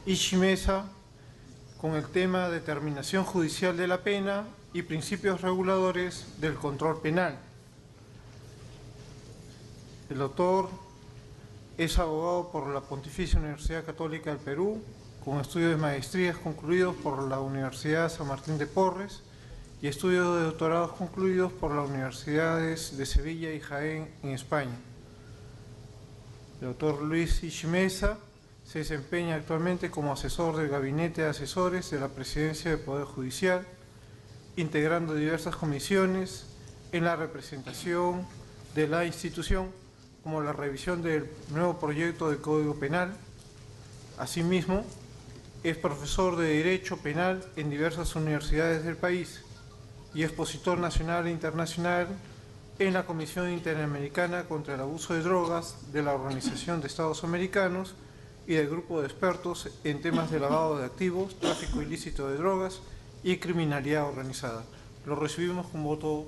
Ishimeza con el tema Determinación Judicial de la Pena y Principios Reguladores del Control Penal. El doctor es abogado por la Pontificia Universidad Católica del Perú, con estudios de maestrías concluidos por la Universidad San Martín de Porres y estudios de doctorados concluidos por las universidades de Sevilla y Jaén en España. El doctor Luis Ishimeza se desempeña actualmente como asesor del Gabinete de Asesores de la Presidencia del Poder Judicial, integrando diversas comisiones en la representación de la institución, como la revisión del nuevo proyecto de Código Penal. Asimismo, es profesor de Derecho Penal en diversas universidades del país y expositor nacional e internacional en la Comisión Interamericana contra el Abuso de Drogas de la Organización de Estados Americanos y del Grupo de Expertos en temas de lavado de activos, tráfico ilícito de drogas y criminalidad organizada. Lo recibimos con voto.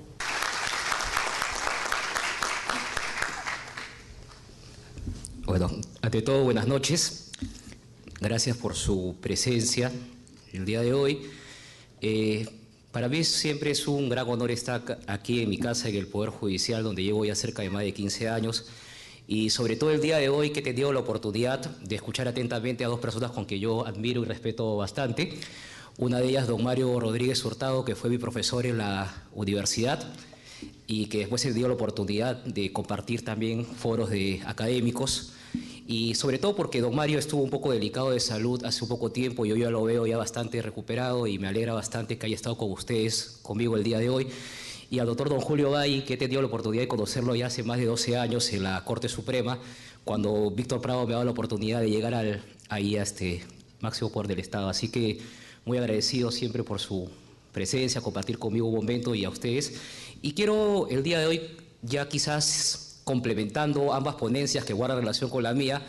Bueno, ante todo, buenas noches. Gracias por su presencia el día de hoy. Para mí siempre es un gran honor estar aquí en mi casa, en el Poder Judicial, donde llevo ya cerca de más de 15 años. Y sobre todo el día de hoy, que he tenido la oportunidad de escuchar atentamente a dos personas con que yo admiro y respeto bastante. Una de ellas, don Mario Rodríguez Hurtado, que fue mi profesor en la universidad y que después se dio la oportunidad de compartir también foros académicos. Y sobre todo porque don Mario estuvo un poco delicado de salud hace un poco tiempo, yo ya lo veo ya bastante recuperado y me alegra bastante que haya estado con ustedes, conmigo el día de hoy. Y al doctor don Julio Valle, que he tenido la oportunidad de conocerlo ya hace más de 12 años en la Corte Suprema, cuando Víctor Prado me ha dado la oportunidad de llegar ahí a este máximo poder del Estado. Así que muy agradecido siempre por su presencia, compartir conmigo un momento y a ustedes. Y quiero el día de hoy, ya quizás complementando ambas ponencias que guardan relación con la mía,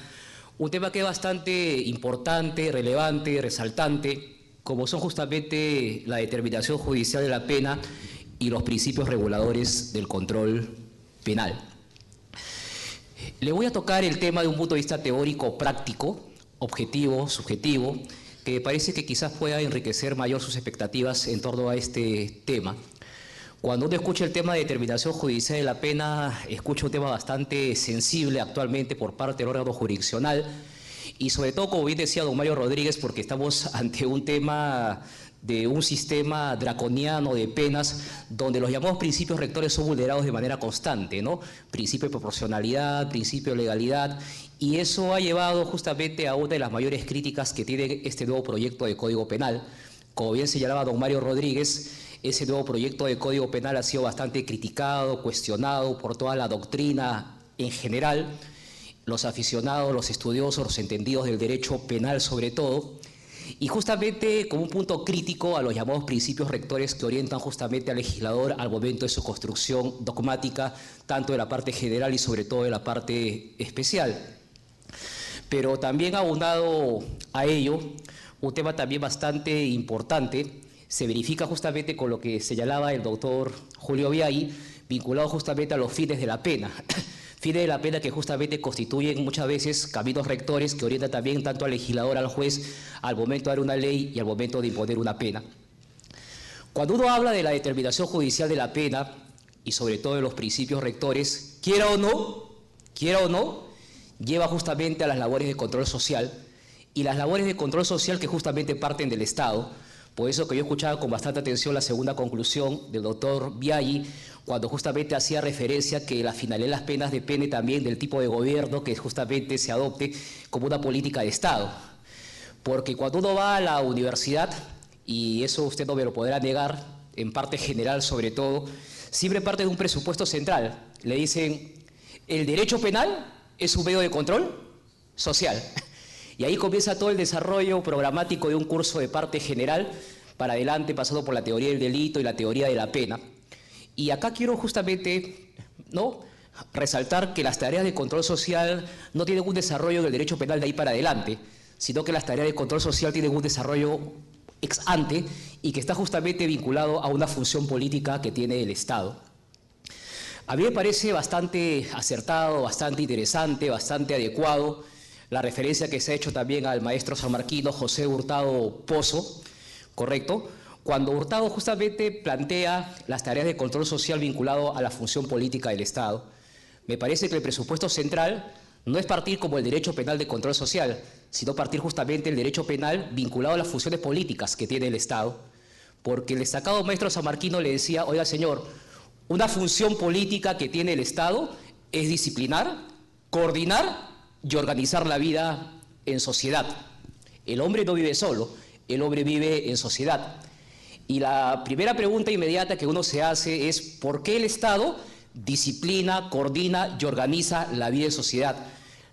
un tema que es bastante importante, relevante, resaltante, como son justamente la determinación judicial de la pena y los principios reguladores del control penal. Le voy a tocar el tema de un punto de vista teórico, práctico, objetivo, subjetivo, que parece que quizás pueda enriquecer mayor sus expectativas en torno a este tema. Cuando uno escucha el tema de determinación judicial de la pena, escucha un tema bastante sensible actualmente por parte del órgano jurisdiccional y sobre todo, como bien decía don Mario Rodríguez, porque estamos ante un tema de un sistema draconiano de penas donde los llamados principios rectores son vulnerados de manera constante, ¿no? Principio de proporcionalidad, principio de legalidad, y eso ha llevado justamente a una de las mayores críticas que tiene este nuevo proyecto de Código Penal. Como bien señalaba don Mario Rodríguez, ese nuevo proyecto de Código Penal ha sido bastante criticado, cuestionado por toda la doctrina en general, los aficionados, los estudiosos, los entendidos del derecho penal sobre todo, y justamente como un punto crítico a los llamados principios rectores que orientan justamente al legislador al momento de su construcción dogmática, tanto de la parte general y sobre todo de la parte especial. Pero también aunado a ello, un tema también bastante importante, se verifica justamente con lo que señalaba el doctor Julio Viaggi, vinculado justamente a los fines de la pena. Fines de la pena que justamente constituyen muchas veces caminos rectores que orientan también tanto al legislador, al juez, al momento de dar una ley y al momento de imponer una pena. Cuando uno habla de la determinación judicial de la pena y sobre todo de los principios rectores, quiera o no, lleva justamente a las labores de control social, y las labores de control social que justamente parten del Estado. Por eso que yo escuchaba con bastante atención la segunda conclusión del doctor Viaggi, cuando justamente hacía referencia a que la finalidad de las penas depende también del tipo de gobierno que justamente se adopte como una política de Estado. Porque cuando uno va a la universidad, y eso usted no me lo podrá negar, en parte general sobre todo, siempre parte de un presupuesto central. Le dicen, el derecho penal es un medio de control social. Y ahí comienza todo el desarrollo programático de un curso de parte general para adelante, pasando por la teoría del delito y la teoría de la pena. Y acá quiero justamente resaltar que las tareas de control social no tienen un desarrollo del derecho penal de ahí para adelante, sino que las tareas de control social tienen un desarrollo ex ante y que está justamente vinculado a una función política que tiene el Estado. A mí me parece bastante acertado, bastante interesante, bastante adecuado la referencia que se ha hecho también al maestro sanmarquino José Hurtado Pozo, ¿correcto? Cuando Hurtado justamente plantea las tareas de control social vinculado a la función política del Estado. Me parece que el presupuesto central no es partir como el derecho penal de control social, sino partir justamente el derecho penal vinculado a las funciones políticas que tiene el Estado. Porque el destacado maestro sanmarquino le decía, oiga señor, una función política que tiene el Estado es disciplinar, coordinar y organizar la vida en sociedad. El hombre no vive solo, el hombre vive en sociedad. Y la primera pregunta inmediata que uno se hace es ¿por qué el Estado disciplina, coordina y organiza la vida en sociedad?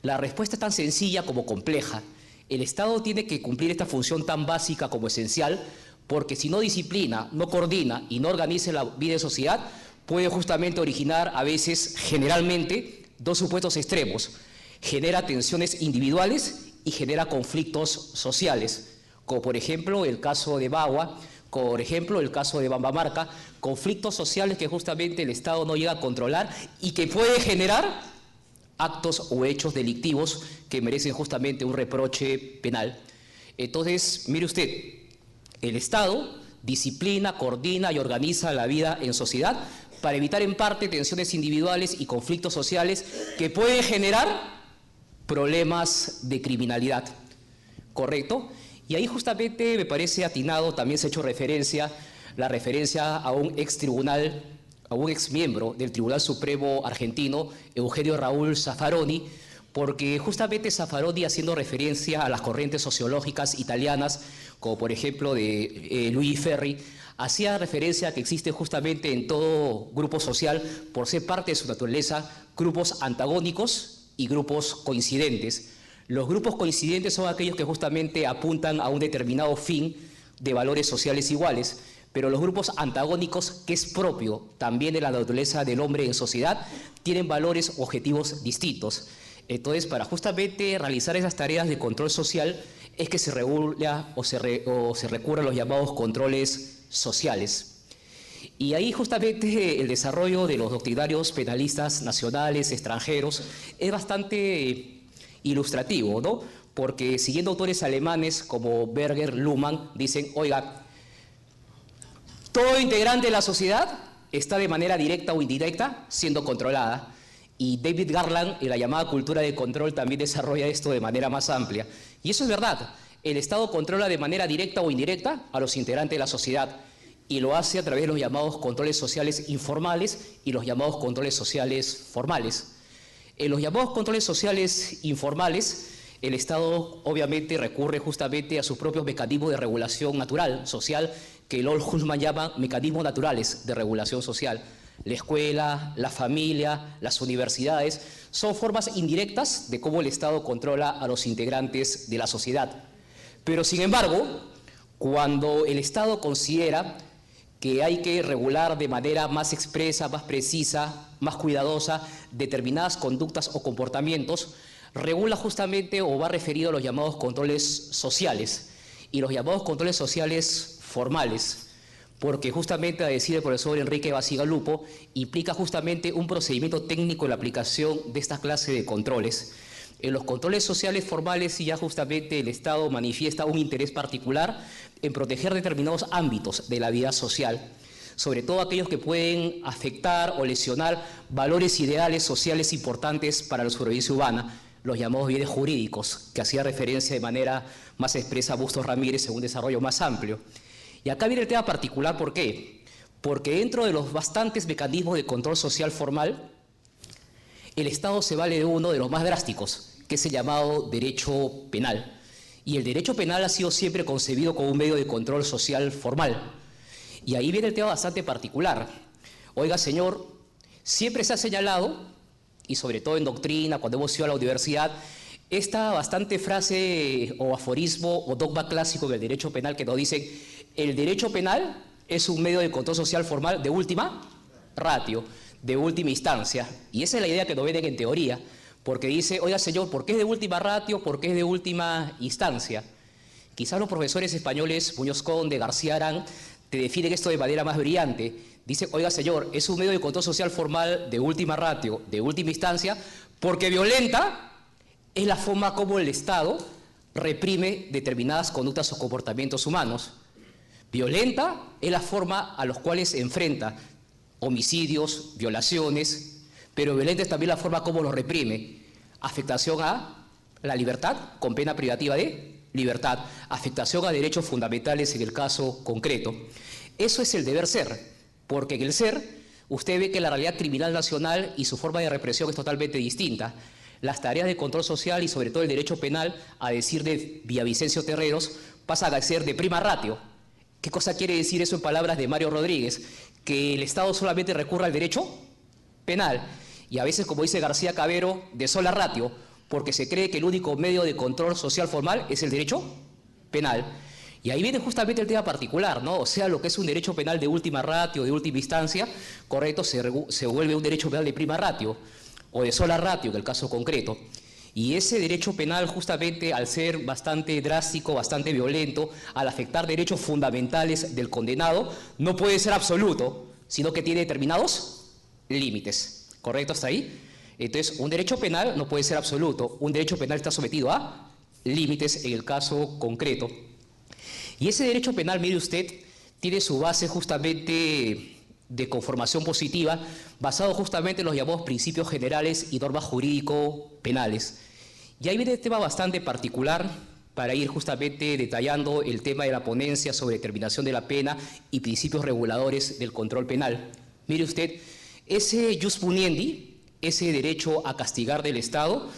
La respuesta es tan sencilla como compleja. El Estado tiene que cumplir esta función tan básica como esencial porque si no disciplina, no coordina y no organiza la vida en sociedad, puede justamente originar a veces, generalmente, dos supuestos extremos. Genera tensiones individuales y genera conflictos sociales, como por ejemplo el caso de Bagua, por ejemplo el caso de Bambamarca, conflictos sociales que justamente el Estado no llega a controlar y que puede generar actos o hechos delictivos que merecen justamente un reproche penal. Entonces, mire usted, el Estado disciplina, coordina y organiza la vida en sociedad para evitar en parte tensiones individuales y conflictos sociales que pueden generar problemas de criminalidad, ¿correcto? Y ahí justamente me parece atinado, también se ha hecho la referencia a un extribunal, a un exmiembro del Tribunal Supremo argentino, Eugenio Raúl Zaffaroni, porque justamente Zaffaroni, haciendo referencia a las corrientes sociológicas italianas, como por ejemplo de Luigi Ferri, hacía referencia a que existe justamente en todo grupo social, por ser parte de su naturaleza, grupos antagónicos y grupos coincidentes. Los grupos coincidentes son aquellos que justamente apuntan a un determinado fin de valores sociales iguales, pero los grupos antagónicos, que es propio también de la naturaleza del hombre en sociedad, tienen valores objetivos distintos. Entonces, para justamente realizar esas tareas de control social es que se regula o se recurre a los llamados controles sociales. Y ahí justamente el desarrollo de los doctrinarios penalistas nacionales, extranjeros, es bastante ilustrativo, ¿no? Porque siguiendo autores alemanes como Berger, Luhmann, dicen, oiga, todo integrante de la sociedad está de manera directa o indirecta siendo controlada. Y David Garland, en la llamada cultura de control, también desarrolla esto de manera más amplia. Y eso es verdad. El Estado controla de manera directa o indirecta a los integrantes de la sociedad y lo hace a través de los llamados controles sociales informales y los llamados controles sociales formales. En los llamados controles sociales informales, el Estado obviamente recurre justamente a sus propios mecanismos de regulación natural, social, que Lord Hulsman llama mecanismos naturales de regulación social. La escuela, la familia, las universidades son formas indirectas de cómo el Estado controla a los integrantes de la sociedad. Pero sin embargo, cuando el Estado considera que hay que regular de manera más expresa, más precisa, más cuidadosa determinadas conductas o comportamientos, regula justamente o va referido a los llamados controles sociales y los llamados controles sociales formales, porque justamente, a decir el profesor Enrique Bacigalupo, implica justamente un procedimiento técnico en la aplicación de esta clase de controles. En los controles sociales formales ya justamente el Estado manifiesta un interés particular en proteger determinados ámbitos de la vida social, sobre todo aquellos que pueden afectar o lesionar valores ideales sociales importantes para la supervivencia humana, los llamados bienes jurídicos, que hacía referencia de manera más expresa a Bustos Ramírez en un desarrollo más amplio. Y acá viene el tema particular, ¿por qué? Porque dentro de los bastantes mecanismos de control social formal, el Estado se vale de uno de los más drásticos, que es el llamado derecho penal. Y el derecho penal ha sido siempre concebido como un medio de control social formal. Y ahí viene el tema bastante particular. Oiga, señor, siempre se ha señalado, y sobre todo en doctrina, cuando hemos ido a la universidad, esta bastante frase o aforismo o dogma clásico del derecho penal que nos dicen el derecho penal es un medio de control social formal de última ratio, de última instancia. Y esa es la idea que nos venden en teoría, porque dice, oiga señor, ¿por qué es de última ratio? ¿Por qué es de última instancia? Quizás los profesores españoles, Muñoz Conde, García Arán, te definen esto de manera más brillante. Dice, oiga señor, es un medio de control social formal de última ratio, de última instancia, porque violenta es la forma como el Estado reprime determinadas conductas o comportamientos humanos. Violenta es la forma a los cuales se enfrenta homicidios, violaciones, pero violenta es también la forma como los reprime. Afectación a la libertad con pena privativa de libertad, afectación a derechos fundamentales en el caso concreto. Eso es el deber ser, porque en el ser usted ve que la realidad criminal nacional y su forma de represión es totalmente distinta. Las tareas de control social y sobre todo el derecho penal, a decir de Villavicencio Terreros, pasan a ser de prima ratio. ¿Qué cosa quiere decir eso en palabras de Mario Rodríguez? Que el Estado solamente recurra al derecho penal y a veces, como dice García Cabero, de sola ratio, porque se cree que el único medio de control social formal es el derecho penal. Y ahí viene justamente el tema particular, ¿no? O sea, lo que es un derecho penal de última ratio, de última instancia, correcto, se vuelve un derecho penal de prima ratio o de sola ratio en el caso concreto. Y ese derecho penal, justamente al ser bastante drástico, bastante violento, al afectar derechos fundamentales del condenado, no puede ser absoluto, sino que tiene determinados límites. ¿Correcto hasta ahí? Entonces, un derecho penal no puede ser absoluto. Un derecho penal está sometido a límites en el caso concreto. Y ese derecho penal, mire usted, tiene su base justamente de conformación positiva, basado justamente en los llamados principios generales y normas jurídico-penales. Y ahí viene un tema bastante particular para ir justamente detallando el tema de la ponencia sobre determinación de la pena y principios reguladores del control penal. Mire usted, ese jus puniendi, ese derecho a castigar del Estado,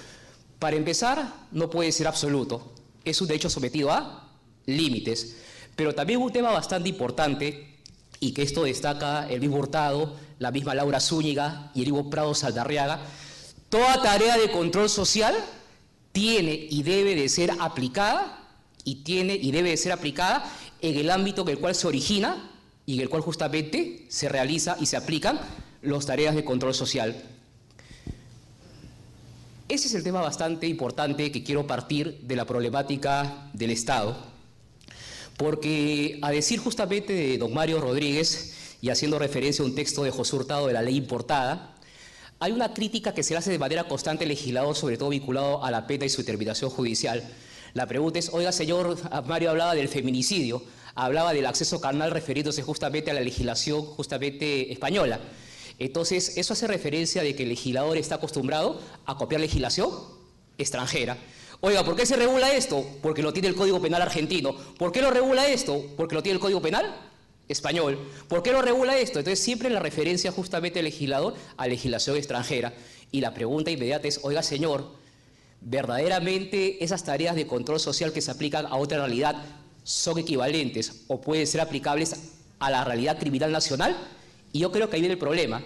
para empezar, no puede ser absoluto. Es un derecho sometido a límites. Pero también un tema bastante importante, y que esto destaca el mismo Hurtado, la misma Laura Zúñiga y el mismo Prado Saldarriaga: toda tarea de control social tiene y debe de ser aplicada, en el ámbito en el cual se origina y en el cual justamente se realiza y se aplican las tareas de control social. Ese es el tema bastante importante que quiero partir de la problemática del Estado. Porque a decir justamente de don Mario Rodríguez, y haciendo referencia a un texto de José Hurtado de la ley importada, hay una crítica que se hace de manera constante al legislador, sobre todo vinculado a la pena y su determinación judicial. La pregunta es: oiga, señor, Mario hablaba del feminicidio, hablaba del acceso carnal refiriéndose justamente a la legislación justamente española. Entonces, eso hace referencia de que el legislador está acostumbrado a copiar legislación extranjera. Oiga, ¿por qué se regula esto? Porque lo tiene el Código Penal argentino. ¿Por qué lo regula esto? Porque lo tiene el Código Penal español. ¿Por qué lo regula esto? Entonces, siempre la referencia justamente del legislador a legislación extranjera. Y la pregunta inmediata es: oiga, señor, ¿verdaderamente esas tareas de control social que se aplican a otra realidad son equivalentes o pueden ser aplicables a la realidad criminal nacional? Y yo creo que ahí viene el problema,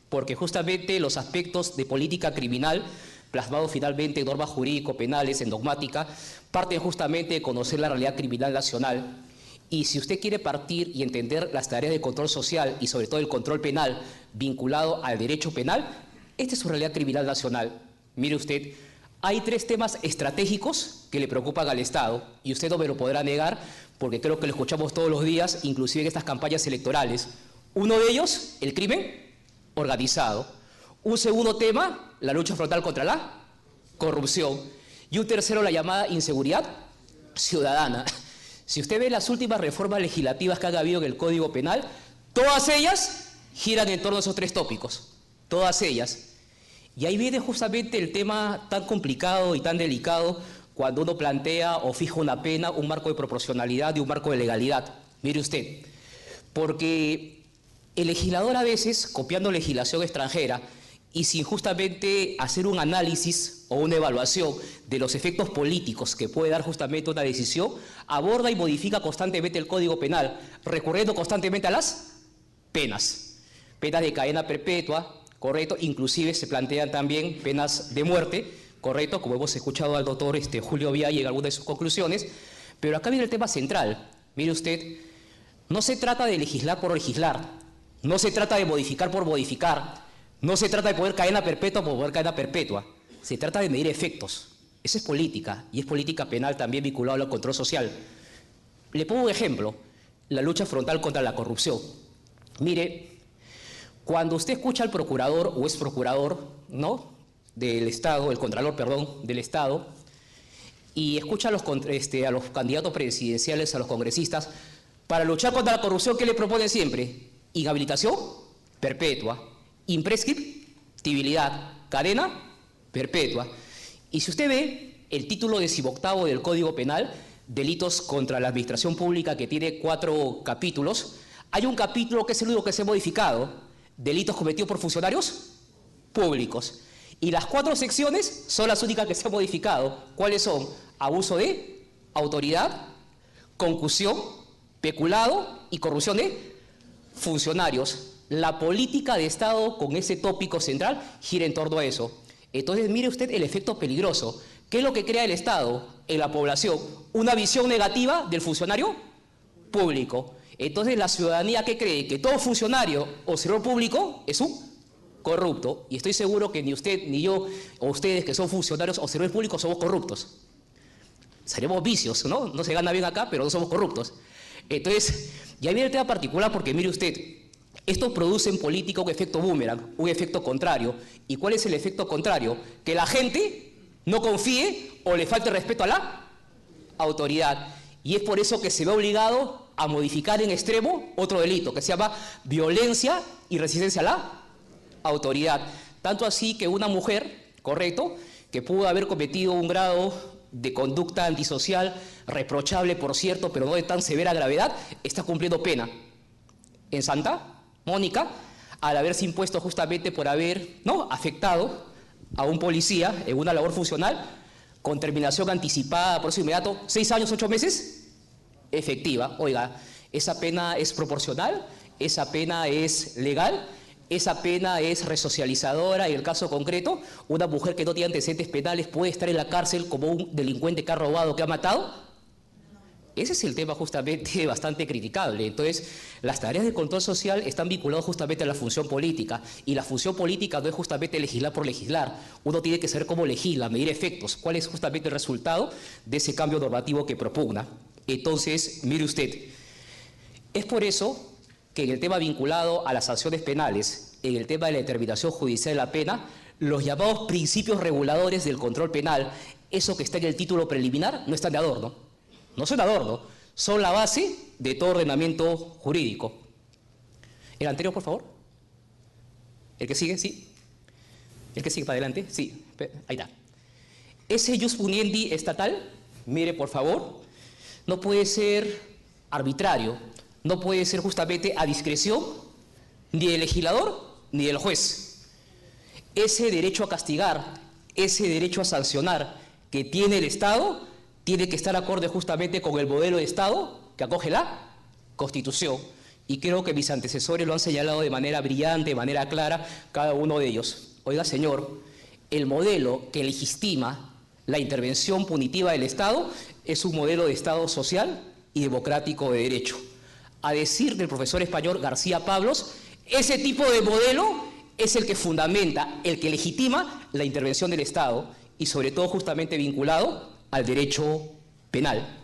porque justamente los aspectos de política criminal plasmados finalmente en normas jurídico-penales, en dogmática, parten justamente de conocer la realidad criminal nacional. Y si usted quiere partir y entender las tareas de control social y sobre todo el control penal vinculado al derecho penal, esta es su realidad criminal nacional. Mire usted, hay 3 temas estratégicos que le preocupan al Estado, y usted no me lo podrá negar porque creo que lo escuchamos todos los días, inclusive en estas campañas electorales. Uno de ellos, el crimen organizado. Un segundo tema, la lucha frontal contra la corrupción. Y un tercero, la llamada inseguridad ciudadana. Si usted ve las últimas reformas legislativas que han habido en el Código Penal, todas ellas giran en torno a esos 3 tópicos. Todas ellas. Y ahí viene justamente el tema tan complicado y tan delicado cuando uno plantea o fija una pena, un marco de proporcionalidad y un marco de legalidad. Mire usted, porque el legislador a veces, copiando legislación extranjera, y sin justamente hacer un análisis o una evaluación de los efectos políticos que puede dar justamente una decisión, aborda y modifica constantemente el Código Penal, recurriendo constantemente a las penas. Penas de cadena perpetua, correcto, inclusive se plantean también penas de muerte, correcto, como hemos escuchado al doctor Julio Viay en algunas de sus conclusiones. Pero acá viene el tema central. Mire usted, no se trata de legislar por legislar, no se trata de modificar por modificar, no se trata de poner cadena perpetua por poner cadena perpetua. Se trata de medir efectos. Esa es política, y es política penal también vinculada al control social. Le pongo un ejemplo: la lucha frontal contra la corrupción. Mire, cuando usted escucha al procurador o ex procurador, ¿no?, del Estado, el Contralor, perdón, del Estado, y escucha a los candidatos presidenciales, a los congresistas, para luchar contra la corrupción, ¿qué le proponen siempre? Inhabilitación perpetua, imprescriptibilidad, cadena perpetua. Y si usted ve el título 18º del Código Penal, delitos contra la administración pública, que tiene 4 capítulos, hay un capítulo que es el único que se ha modificado, delitos cometidos por funcionarios públicos. Y las 4 secciones son las únicas que se han modificado. ¿Cuáles son? Abuso de autoridad, concusión, peculado y corrupción de funcionarios. La política de Estado con ese tópico central gira en torno a eso. Entonces, mire usted el efecto peligroso. ¿Qué es lo que crea el Estado en la población? Una visión negativa del funcionario público. Entonces, la ciudadanía, ¿qué cree? Que todo funcionario o servidor público es un corrupto. Y estoy seguro que ni usted, ni yo, o ustedes que son funcionarios o servidores públicos somos corruptos. Seremos vicios, ¿no? No se gana bien acá, pero no somos corruptos. Entonces, ya viene el tema particular porque, mire usted, esto produce en política un efecto boomerang, un efecto contrario. ¿Y cuál es el efecto contrario? Que la gente no confíe o le falte respeto a la autoridad. Y es por eso que se ve obligado a modificar en extremo otro delito, que se llama violencia y resistencia a la autoridad. Tanto así que una mujer, correcto, que pudo haber cometido un grado de conducta antisocial, reprochable por cierto, pero no de tan severa gravedad, está cumpliendo pena en Santa Mónica, al haberse impuesto justamente por haber afectado a un policía en una labor funcional con terminación anticipada, proceso inmediato, 6 años, 8 meses, efectiva. Oiga, esa pena es proporcional, esa pena es legal, esa pena es resocializadora. En el caso concreto, una mujer que no tiene antecedentes penales puede estar en la cárcel como un delincuente que ha robado, que ha matado. Ese es el tema justamente bastante criticable. Entonces, las tareas de control social están vinculadas justamente a la función política, y la función política no es justamente legislar por legislar. Uno tiene que saber cómo legisla, medir efectos, cuál es justamente el resultado de ese cambio normativo que propugna. Entonces, mire usted, es por eso que en el tema vinculado a las sanciones penales, en el tema de la determinación judicial de la pena, los llamados principios reguladores del control penal, eso que está en el título preliminar, no están de adorno. No son de adorno, son la base de todo ordenamiento jurídico. ¿El anterior, por favor? ¿El que sigue? Sí. ¿El que sigue para adelante? Sí. Ahí está. Ese jus puniendi estatal, mire, por favor, no puede ser arbitrario, no puede ser justamente a discreción ni del legislador ni del juez. Ese derecho a castigar, ese derecho a sancionar que tiene el Estado, tiene que estar acorde justamente con el modelo de Estado que acoge la Constitución. Y creo que mis antecesores lo han señalado de manera brillante, de manera clara, cada uno de ellos. Oiga, señor, el modelo que legitima la intervención punitiva del Estado es un modelo de Estado social y democrático de derecho. A decir del profesor español García Pablos, ese tipo de modelo es el que fundamenta, el que legitima la intervención del Estado, y sobre todo justamente vinculado al derecho penal.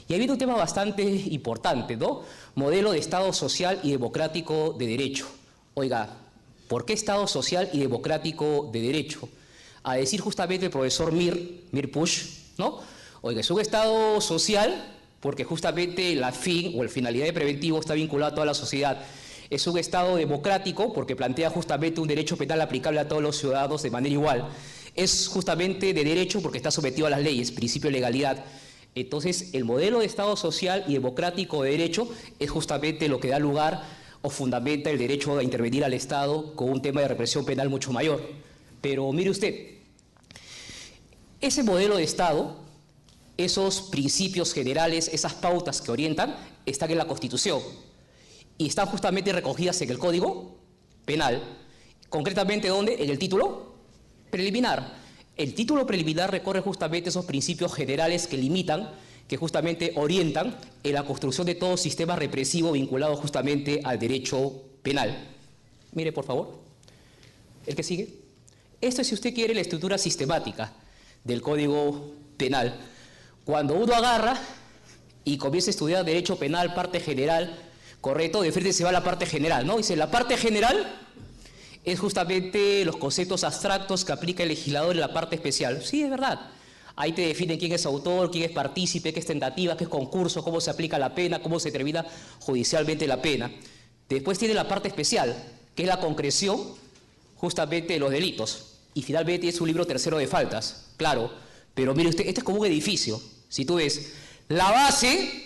Y ha habido un tema bastante importante, ¿no? Modelo de Estado social y democrático de derecho. Oiga, ¿por qué Estado social y democrático de derecho? A decir justamente el profesor Mir Puig, ¿no? Oiga, es un Estado social porque justamente la finalidad de preventivo está vinculada a toda la sociedad. Es un Estado democrático porque plantea justamente un derecho penal aplicable a todos los ciudadanos de manera igual. Es justamente de derecho porque está sometido a las leyes, principio de legalidad. Entonces, el modelo de Estado social y democrático de derecho es justamente lo que da lugar o fundamenta el derecho a intervenir al Estado con un tema de represión penal mucho mayor. Pero mire usted, ese modelo de Estado, esos principios generales, esas pautas que orientan, están en la Constitución y están justamente recogidas en el Código Penal. Concretamente, ¿dónde? En el título preliminar. El título preliminar recorre justamente esos principios generales que limitan, que justamente orientan en la construcción de todo sistema represivo vinculado justamente al derecho penal. Mire, por favor, el que sigue. Esto es, si usted quiere, la estructura sistemática del Código Penal. Cuando uno agarra y comienza a estudiar derecho penal, parte general, correcto, de frente se va a la parte general, ¿no? Dice, la parte general es justamente los conceptos abstractos que aplica el legislador en la parte especial. Sí, es verdad. Ahí te definen quién es autor, quién es partícipe, qué es tentativa, qué es concurso, cómo se aplica la pena, cómo se determina judicialmente la pena. Después tiene la parte especial, que es la concreción justamente de los delitos. Y finalmente es un libro tercero de faltas, claro. Pero mire usted, este es como un edificio. Si tú ves, la base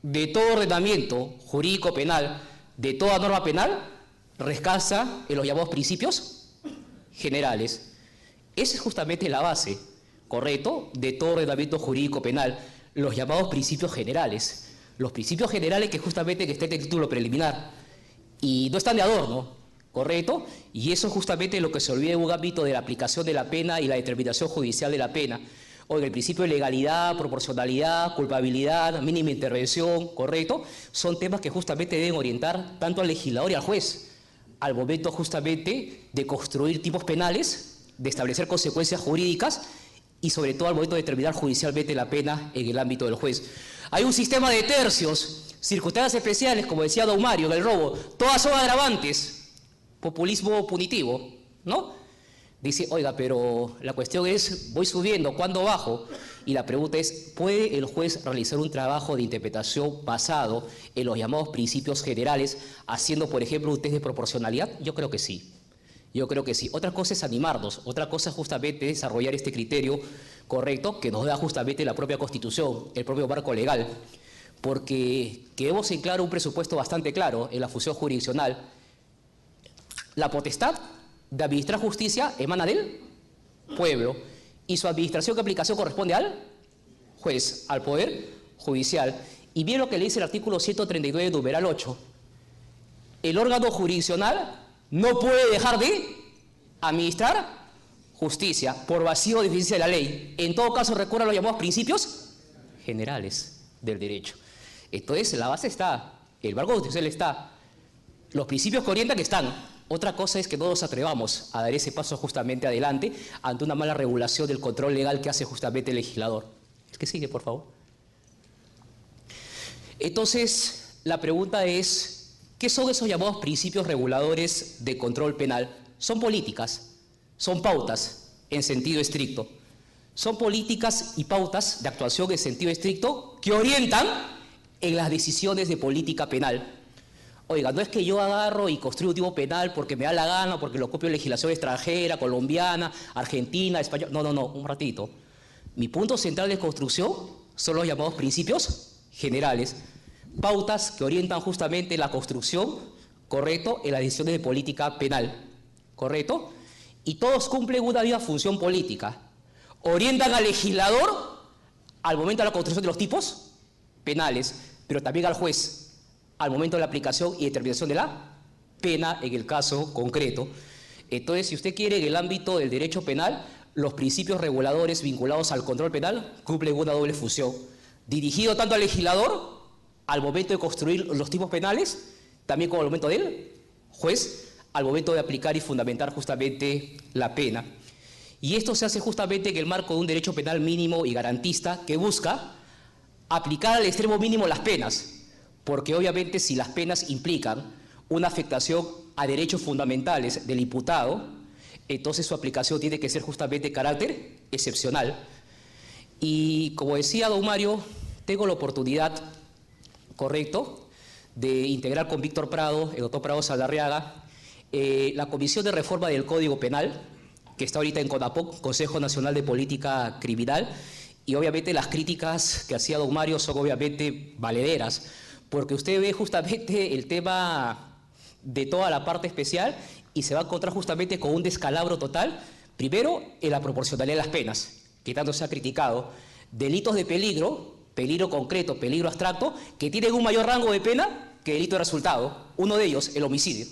de todo ordenamiento jurídico penal, de toda norma penal, descansa en los llamados principios generales. Esa es justamente la base, ¿correcto?, de todo ordenamiento jurídico penal, los llamados principios generales. Los principios generales que justamente está en el título preliminar. Y no están de adorno, ¿correcto? Y eso es justamente lo que se olvida en un ámbito de la aplicación de la pena y la determinación judicial de la pena. Oiga, el principio de legalidad, proporcionalidad, culpabilidad, mínima intervención, ¿correcto? Son temas que justamente deben orientar tanto al legislador y al juez al momento justamente de construir tipos penales, de establecer consecuencias jurídicas y sobre todo al momento de determinar judicialmente la pena en el ámbito del juez. Hay un sistema de tercios, circunstancias especiales, como decía don Mario, en el robo, todas son agravantes, populismo punitivo, ¿no? Dice, oiga, pero la cuestión es, voy subiendo, ¿cuándo bajo? Y la pregunta es, ¿puede el juez realizar un trabajo de interpretación basado en los llamados principios generales, haciendo, por ejemplo, un test de proporcionalidad? Yo creo que sí. Yo creo que sí. Otra cosa es animarnos, otra cosa es justamente desarrollar este criterio correcto que nos da justamente la propia Constitución, el propio marco legal, porque quedemos en claro un presupuesto bastante claro en la función jurisdiccional. La potestad de administrar justicia emana del pueblo y su administración y aplicación corresponde al juez, al poder judicial. Y bien lo que le dice el artículo 139, numeral 8. El órgano jurisdiccional no puede dejar de administrar justicia por vacío o deficiencia de la ley. En todo caso recurre a los llamados principios generales del derecho. Entonces la base está, el marco constitucional está, los principios que orientan están. Otra cosa es que no nos atrevamos a dar ese paso justamente adelante ante una mala regulación del control legal que hace justamente el legislador. Es que sigue, por favor. Entonces, la pregunta es, ¿qué son esos llamados principios reguladores de control penal? Son políticas, son pautas en sentido estricto. Son políticas y pautas de actuación en sentido estricto que orientan en las decisiones de política penal. Oiga, no es que yo agarro y construyo un tipo penal porque me da la gana, porque lo copio de legislación extranjera, colombiana, argentina, española. No, un ratito. Mi punto central de construcción son los llamados principios generales, pautas que orientan justamente la construcción, ¿correcto?, en las decisiones de política penal, ¿correcto? Y todos cumplen una misma función política. Orientan al legislador al momento de la construcción de los tipos penales, pero también al juez al momento de la aplicación y determinación de la pena en el caso concreto. Entonces, si usted quiere, en el ámbito del derecho penal, los principios reguladores vinculados al control penal cumplen una doble función. Dirigido tanto al legislador, al momento de construir los tipos penales, también como al momento del juez, al momento de aplicar y fundamentar justamente la pena. Y esto se hace justamente en el marco de un derecho penal mínimo y garantista que busca aplicar al extremo mínimo las penas, porque obviamente si las penas implican una afectación a derechos fundamentales del imputado, entonces su aplicación tiene que ser justamente de carácter excepcional. Y como decía don Mario, tengo la oportunidad, correcto, de integrar con Víctor Prado, el doctor Prado Saldarriaga, la Comisión de Reforma del Código Penal, que está ahorita en CONAPOC, Consejo Nacional de Política Criminal, y obviamente las críticas que hacía don Mario son obviamente valederas, porque usted ve justamente el tema de toda la parte especial y se va a encontrar justamente con un descalabro total, primero en la proporcionalidad de las penas, que tanto se ha criticado, delitos de peligro, peligro concreto, peligro abstracto, que tienen un mayor rango de pena que delito de resultado, uno de ellos, el homicidio.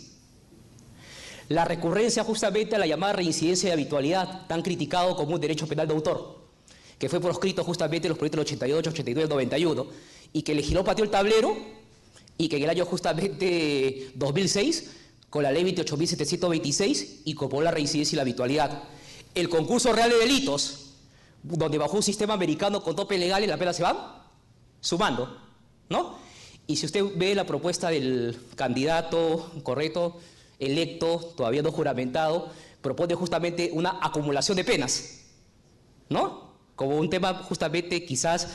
La recurrencia justamente a la llamada reincidencia de habitualidad, tan criticado como un derecho penal de autor, que fue proscrito justamente en los proyectos del 88, 89 y 91, y que legisló, pateó el tablero, y que en el año justamente 2006, con la ley 28.726, incorporó la reincidencia y la habitualidad. El concurso real de delitos, donde bajo un sistema americano con topes legales, las penas se van sumando, ¿no? Y si usted ve la propuesta del candidato, correcto, electo, todavía no juramentado, propone justamente una acumulación de penas, ¿no? Como un tema justamente quizás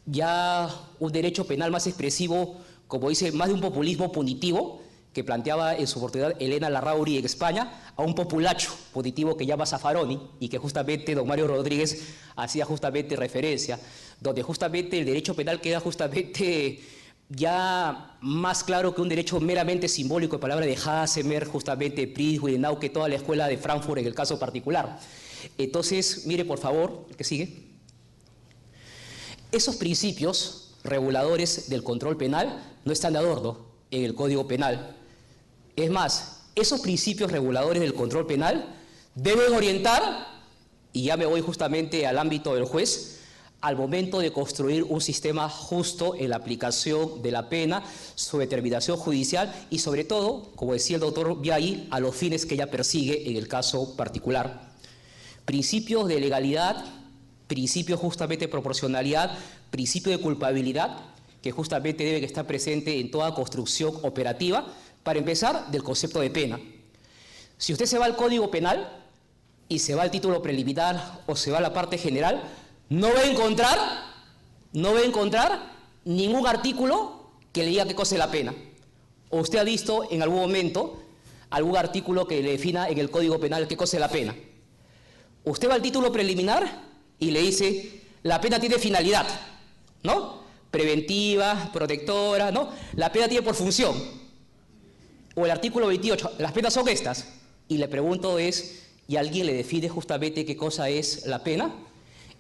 ya un derecho penal más expresivo, como dice, más de un populismo punitivo, que planteaba en su oportunidad Elena Larrauri en España, a un populacho punitivo que llama Zaffaroni y que justamente don Mario Rodríguez hacía justamente referencia, donde justamente el derecho penal queda justamente ya más claro que un derecho meramente simbólico, de palabra de Hassemer, justamente Pritz, Widenau, toda la escuela de Frankfurt en el caso particular. Entonces, mire por favor, el que sigue. Esos principios reguladores del control penal no están de adorno en el Código Penal. Es más, esos principios reguladores del control penal deben orientar, y ya me voy justamente al ámbito del juez, al momento de construir un sistema justo en la aplicación de la pena, su determinación judicial y sobre todo, como decía el doctor Biaggi, a los fines que ella persigue en el caso particular. Principios de legalidad, principios justamente de proporcionalidad, principio de culpabilidad, que justamente deben estar presentes en toda construcción operativa, para empezar, del concepto de pena. Si usted se va al Código Penal y se va al título preliminar o se va a la parte general, no va a encontrar ningún artículo que le diga qué cosa es la pena. ¿O usted ha visto en algún momento algún artículo que le defina en el Código Penal qué cosa es la pena? Usted va al título preliminar y le dice, la pena tiene finalidad, ¿no? Preventiva, protectora, ¿no? La pena tiene por función. O el artículo 28, las penas son estas. Y le pregunto ¿y alguien le define justamente qué cosa es la pena?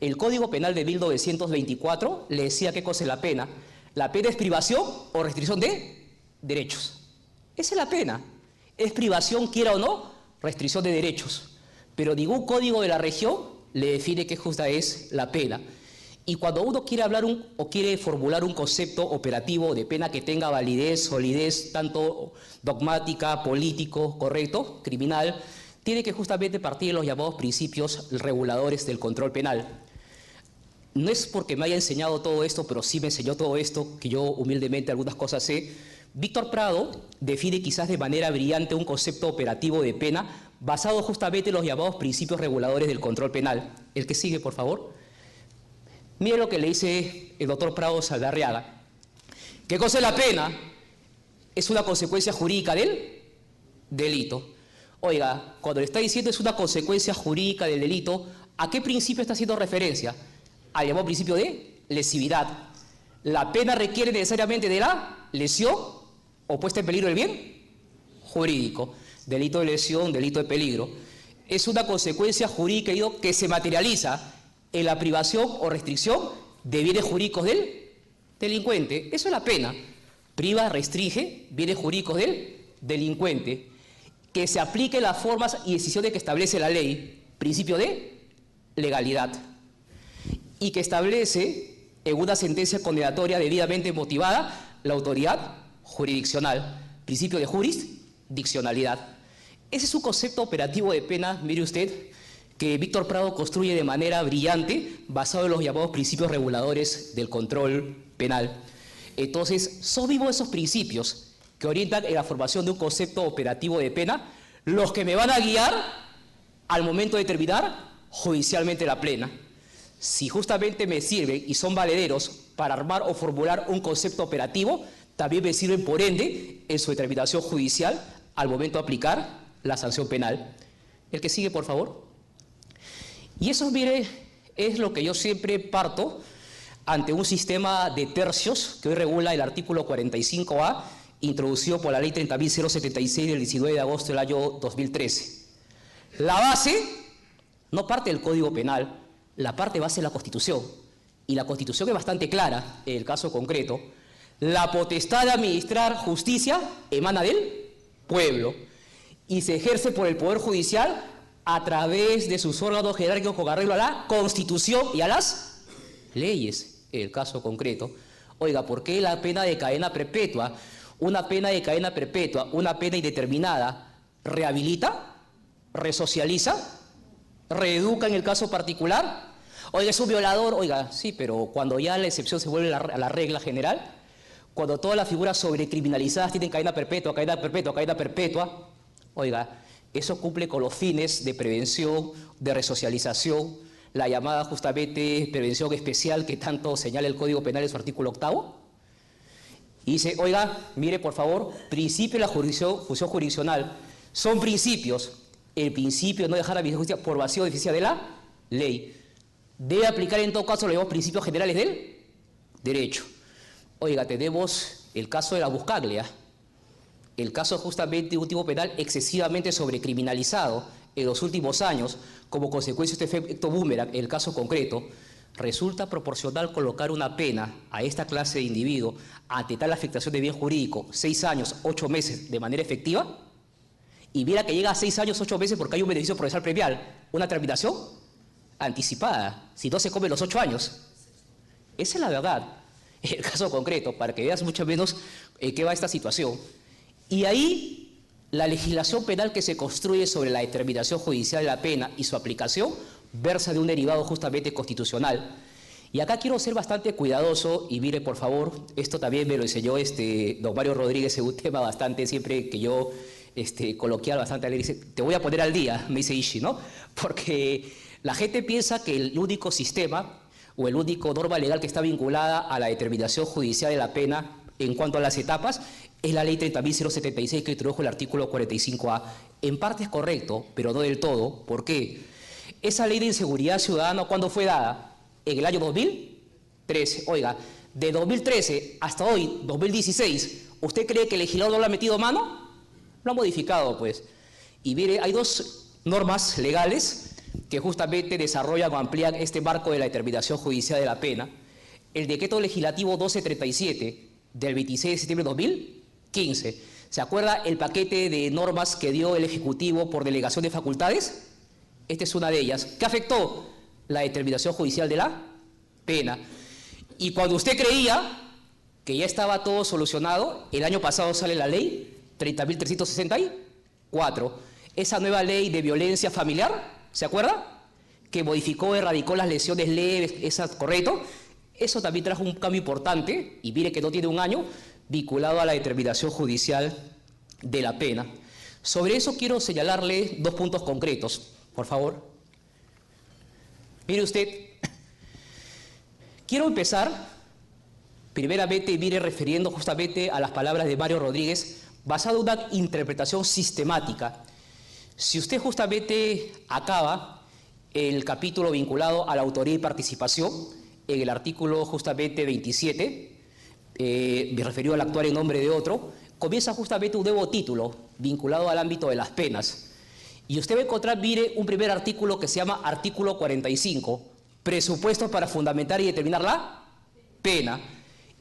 El Código Penal de 1924 le decía qué cosa es la pena. La pena es privación o restricción de derechos. Esa es la pena. Es privación, quiera o no, restricción de derechos. Pero ningún código de la región le define qué justa es la pena. Y cuando uno quiere hablar o quiere formular un concepto operativo de pena que tenga validez, solidez, tanto dogmática, político, correcto, criminal, tiene que justamente partir de los llamados principios reguladores del control penal. No es porque me haya enseñado todo esto, pero sí me enseñó todo esto, que yo humildemente algunas cosas sé. Víctor Prado define quizás de manera brillante un concepto operativo de pena basado justamente en los llamados principios reguladores del control penal. El que sigue, por favor. Mire lo que le dice el doctor Prado Saldarriaga. ¿Qué cosa es la pena? Es una consecuencia jurídica del delito. Oiga, cuando le está diciendo es una consecuencia jurídica del delito, ¿a qué principio está haciendo referencia? Al llamado principio de lesividad. La pena requiere necesariamente de la lesión o puesta en peligro del bien jurídico. Delito de lesión, delito de peligro. Es una consecuencia jurídica que se materializa en la privación o restricción de bienes jurídicos del delincuente. Eso es la pena. Priva, restringe bienes jurídicos del delincuente. Que se apliquen las formas y decisiones que establece la ley. Principio de legalidad. Y que establece en una sentencia condenatoria debidamente motivada la autoridad jurisdiccional. Principio de jurisdiccionalidad. Ese es un concepto operativo de pena, mire usted, que Víctor Prado construye de manera brillante, basado en los llamados principios reguladores del control penal. Entonces, son vivos esos principios que orientan en la formación de un concepto operativo de pena, los que me van a guiar al momento de determinar judicialmente la pena. Si justamente me sirven y son valederos para armar o formular un concepto operativo, también me sirven por ende en su determinación judicial al momento de aplicar la sanción penal. El que sigue, por favor. Y eso, mire, es lo que yo siempre parto ante un sistema de tercios que hoy regula el artículo 45A, introducido por la ley 30.076 del 19 de agosto del año 2013. La base no parte del Código Penal, la parte base es la Constitución. Y la Constitución es bastante clara en el caso concreto. La potestad de administrar justicia emana del pueblo y se ejerce por el Poder Judicial a través de sus órganos jerárquicos con arreglo a la Constitución y a las leyes, en el caso concreto. Oiga, ¿por qué la pena de cadena perpetua? Una pena de cadena perpetua, una pena indeterminada, ¿rehabilita? ¿Resocializa? ¿Reeduca en el caso particular? Oiga, es un violador. Oiga, sí, pero cuando ya la excepción se vuelve a la regla general, cuando todas las figuras sobrecriminalizadas tienen cadena perpetua, cadena perpetua, cadena perpetua, Oiga, eso cumple con los fines de prevención, de resocialización, la llamada justamente prevención especial que tanto señala el Código Penal en su artículo 8º. Y dice, oiga, mire por favor, principio de la función jurisdiccional. Son principios. El principio de no dejar a la justicia por vacío o deficiencia de la ley. Debe aplicar en todo caso los mismos principios generales del derecho. Oiga, tenemos el caso de la Buscaglia. El caso justamente de un tipo penal excesivamente sobrecriminalizado en los últimos años como consecuencia de este efecto boomerang, el caso concreto. ¿Resulta proporcional colocar una pena a esta clase de individuo ante tal afectación de bien jurídico, 6 años, 8 meses, de manera efectiva? Y mira que llega a 6 años, 8 meses porque hay un beneficio procesal previal, una terminación anticipada, si no se come los 8 años. Esa es la verdad, el caso concreto, para que veas mucho menos qué va esta situación. Y ahí la legislación penal que se construye sobre la determinación judicial de la pena y su aplicación versa de un derivado justamente constitucional. Y acá quiero ser bastante cuidadoso y mire por favor, esto también me lo enseñó don Mario Rodríguez en un tema bastante, siempre que yo coloquial bastante alegre, dice, te voy a poner al día, me dice Ishi, ¿no? Porque la gente piensa que el único sistema o el único norma legal que está vinculada a la determinación judicial de la pena en cuanto a las etapas es la ley 30.076 que introdujo el artículo 45A. En parte es correcto, pero no del todo. ¿Por qué? Esa ley de inseguridad ciudadana, ¿cuándo fue dada? En el año 2013. Oiga, de 2013 hasta hoy, 2016, ¿usted cree que el legislador no le ha metido mano? Lo ha modificado, pues. Y mire, hay dos normas legales que justamente desarrollan o amplían este marco de la determinación judicial de la pena. El decreto legislativo 1237 del 26 de septiembre de 2015. ¿Se acuerda el paquete de normas que dio el Ejecutivo por delegación de facultades? Esta es una de ellas. ¿Qué afectó? La determinación judicial de la pena. Y cuando usted creía que ya estaba todo solucionado, el año pasado sale la ley 30.364. Esa nueva ley de violencia familiar, ¿se acuerda? Que modificó, erradicó las lesiones leves, ¿correcto? Eso también trajo un cambio importante, y mire que no tiene un año, vinculado a la determinación judicial de la pena. Sobre eso quiero señalarle 2 puntos concretos, por favor. Mire usted, quiero empezar, primeramente, mire, refiriendo justamente a las palabras de Mario Rodríguez, basado en una interpretación sistemática. Si usted justamente acaba el capítulo vinculado a la autoría y participación, en el artículo justamente 27, me referido al actuar en nombre de otro, comienza justamente un nuevo título vinculado al ámbito de las penas. Y usted va a encontrar, mire, un primer artículo que se llama artículo 45, presupuestos para fundamentar y determinar la pena.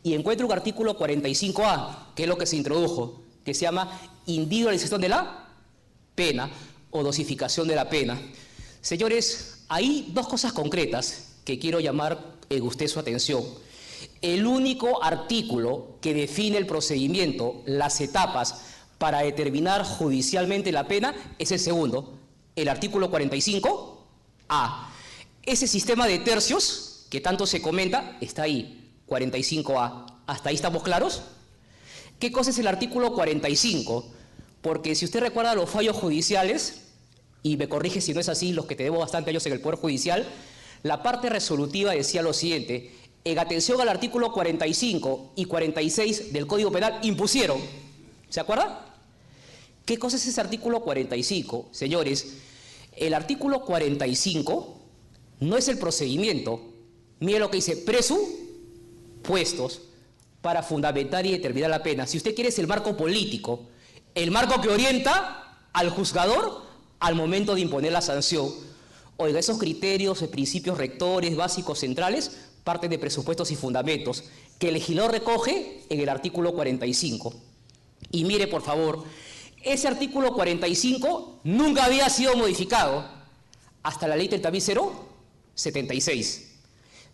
Y encuentra un artículo 45A, que es lo que se introdujo, que se llama individualización de la pena o dosificación de la pena. Señores, hay 2 cosas concretas que quiero llamar usted su atención. El único artículo que define el procedimiento, las etapas para determinar judicialmente la pena es el segundo, el artículo 45A. Ese sistema de tercios que tanto se comenta está ahí, 45A. ¿Hasta ahí estamos claros? ¿Qué cosa es el artículo 45? Porque si usted recuerda los fallos judiciales, y me corrige si no es así, los que tenemos bastante años en el Poder Judicial, la parte resolutiva decía lo siguiente: en atención al artículo 45 y 46 del Código Penal impusieron. ¿Se acuerda? ¿Qué cosa es ese artículo 45? Señores, el artículo 45 no es el procedimiento. Mire lo que dice: presupuestos para fundamentar y determinar la pena. Si usted quiere, es el marco político, el marco que orienta al juzgador al momento de imponer la sanción. Oiga, esos criterios, principios rectores, básicos, centrales, parten de presupuestos y fundamentos, que el legislador recoge en el artículo 45. Y mire, por favor, ese artículo 45 nunca había sido modificado hasta la ley 30.076.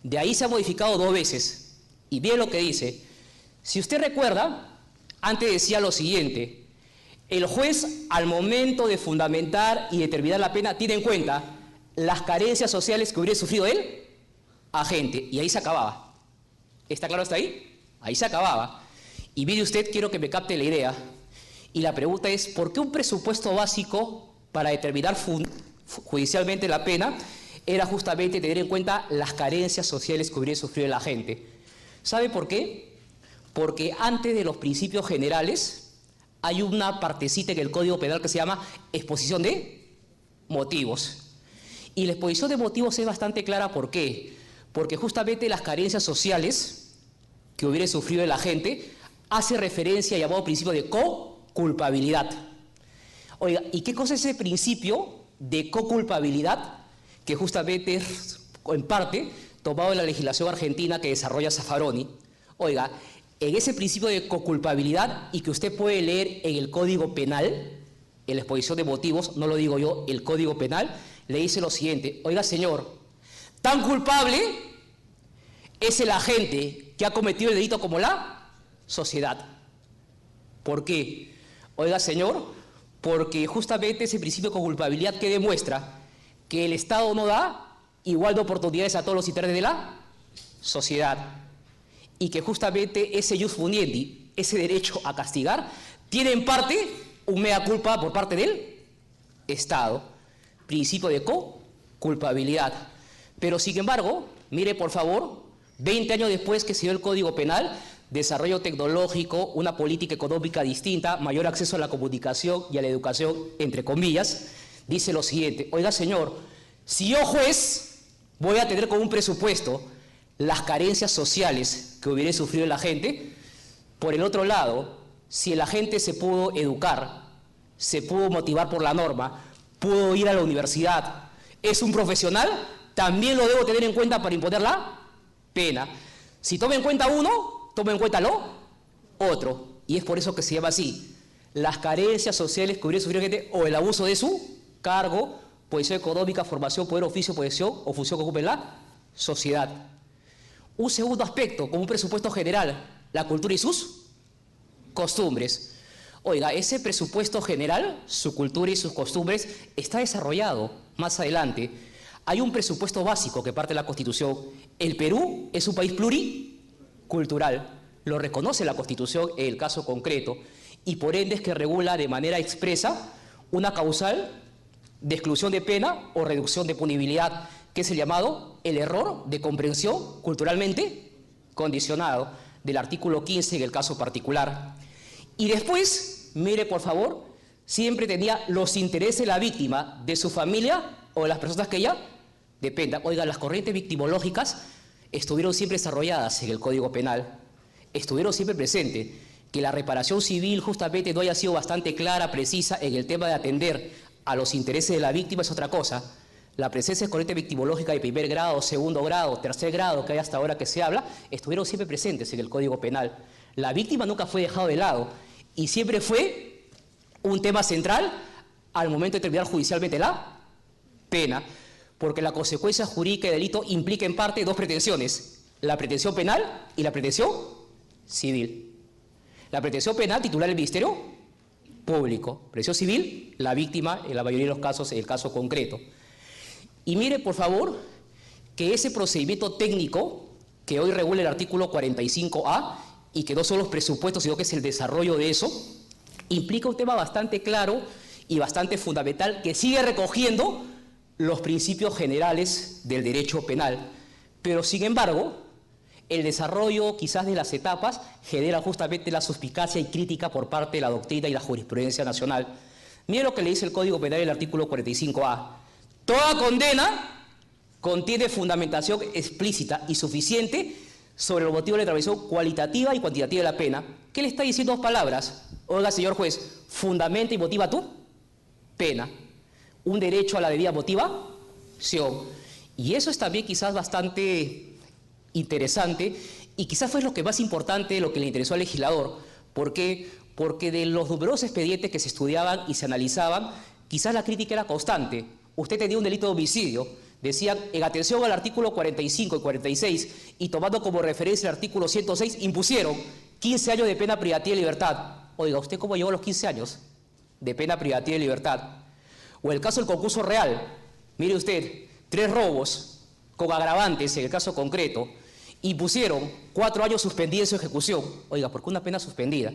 De ahí se ha modificado 2 veces. Y bien lo que dice. Si usted recuerda, antes decía lo siguiente: el juez, al momento de fundamentar y determinar la pena, tiene en cuenta las carencias sociales que hubiera sufrido el agente. Y ahí se acababa. ¿Está claro hasta ahí? Ahí se acababa. Y mire usted, quiero que me capte la idea. Y la pregunta es, ¿por qué un presupuesto básico para determinar judicialmente la pena era justamente tener en cuenta las carencias sociales que hubiera sufrido la gente? ¿Sabe por qué? Porque antes de los principios generales hay una partecita en el Código Penal que se llama exposición de motivos. Y la exposición de motivos es bastante clara. ¿Por qué? Porque justamente las carencias sociales que hubiera sufrido la gente hace referencia al llamado principio de co-culpabilidad. Oiga, ¿y qué cosa es ese principio de co-culpabilidad? Que justamente es, en parte, tomado de la legislación argentina que desarrolla Zaffaroni. Oiga, en ese principio de co-culpabilidad, y que usted puede leer en el Código Penal, en la exposición de motivos, no lo digo yo, el Código Penal, le dice lo siguiente: oiga, señor, tan culpable es el agente que ha cometido el delito como la sociedad. ¿Por qué? Oiga, señor, porque justamente ese principio de culpabilidad que demuestra que el Estado no da igual de oportunidades a todos los integrantes de la sociedad, y que justamente ese jus puniendi, ese derecho a castigar, tiene en parte un mea culpa por parte del Estado. Principio de co-culpabilidad. Pero sin embargo, mire por favor, 20 años después que se dio el Código Penal, desarrollo tecnológico, una política económica distinta, mayor acceso a la comunicación y a la educación, entre comillas, dice lo siguiente: oiga, señor, si yo juez voy a tener como un presupuesto las carencias sociales que hubiera sufrido la gente, por el otro lado, si la gente se pudo educar, se pudo motivar por la norma, pudo ir a la universidad, es un profesional, también lo debo tener en cuenta para imponer la pena. Si toma en cuenta uno, toma en cuenta lo otro. Y es por eso que se llama así: las carencias sociales que hubiera sufrido la gente, o el abuso de su cargo, posición económica, formación, poder, oficio, posesión o función que ocupe en la sociedad. Un segundo aspecto, como un presupuesto general, la cultura y sus costumbres. Oiga, ese presupuesto general, su cultura y sus costumbres, está desarrollado más adelante. Hay un presupuesto básico que parte de la Constitución. El Perú es un país pluricultural, lo reconoce la Constitución en el caso concreto, y por ende es que regula de manera expresa una causal de exclusión de pena o reducción de punibilidad, que es el llamado el error de comprensión culturalmente condicionado, del artículo 15 en el caso particular. Y después, mire por favor, siempre tenía los intereses de la víctima, de su familia o de las personas que ella dependa. Oiga, las corrientes victimológicas estuvieron siempre desarrolladas en el Código Penal, estuvieron siempre presentes. Que la reparación civil justamente no haya sido bastante clara, precisa en el tema de atender a los intereses de la víctima es otra cosa. La presencia de corriente victimológica de primer grado, segundo grado, tercer grado, que hay hasta ahora que se habla, estuvieron siempre presentes en el Código Penal. La víctima nunca fue dejada de lado y siempre fue un tema central al momento de determinar judicialmente la pena, porque la consecuencia jurídica de delito implica en parte dos pretensiones: la pretensión penal y la pretensión civil. La pretensión penal, titular el Ministerio Público; pretensión civil, la víctima, en la mayoría de los casos, en el caso concreto. Y mire, por favor, que ese procedimiento técnico que hoy regula el artículo 45A, y que no son los presupuestos, sino que es el desarrollo de eso, implica un tema bastante claro y bastante fundamental que sigue recogiendo los principios generales del derecho penal. Pero, sin embargo, el desarrollo quizás de las etapas genera justamente la suspicacia y crítica por parte de la doctrina y la jurisprudencia nacional. Mire lo que le dice el Código Penal en el artículo 45A. Toda condena contiene fundamentación explícita y suficiente sobre los motivos de la determinación cualitativa y cuantitativa de la pena. ¿Qué le está diciendo? Dos palabras. Oiga, señor juez, fundamenta y motiva tu pena. Un derecho a la debida motivación. Y eso es también quizás bastante interesante, y quizás fue lo que más importante, lo que le interesó al legislador. ¿Por qué? Porque de los numerosos expedientes que se estudiaban y se analizaban, quizás la crítica era constante. Usted tenía un delito de homicidio, decían, en atención al artículo 45 y 46, y tomando como referencia el artículo 106, impusieron 15 años de pena privativa de libertad. Oiga, ¿usted cómo llegó a los 15 años de pena privativa de libertad? O el caso del concurso real, mire usted, 3 robos con agravantes en el caso concreto, impusieron 4 años suspendidos en su ejecución. Oiga, ¿por qué una pena suspendida?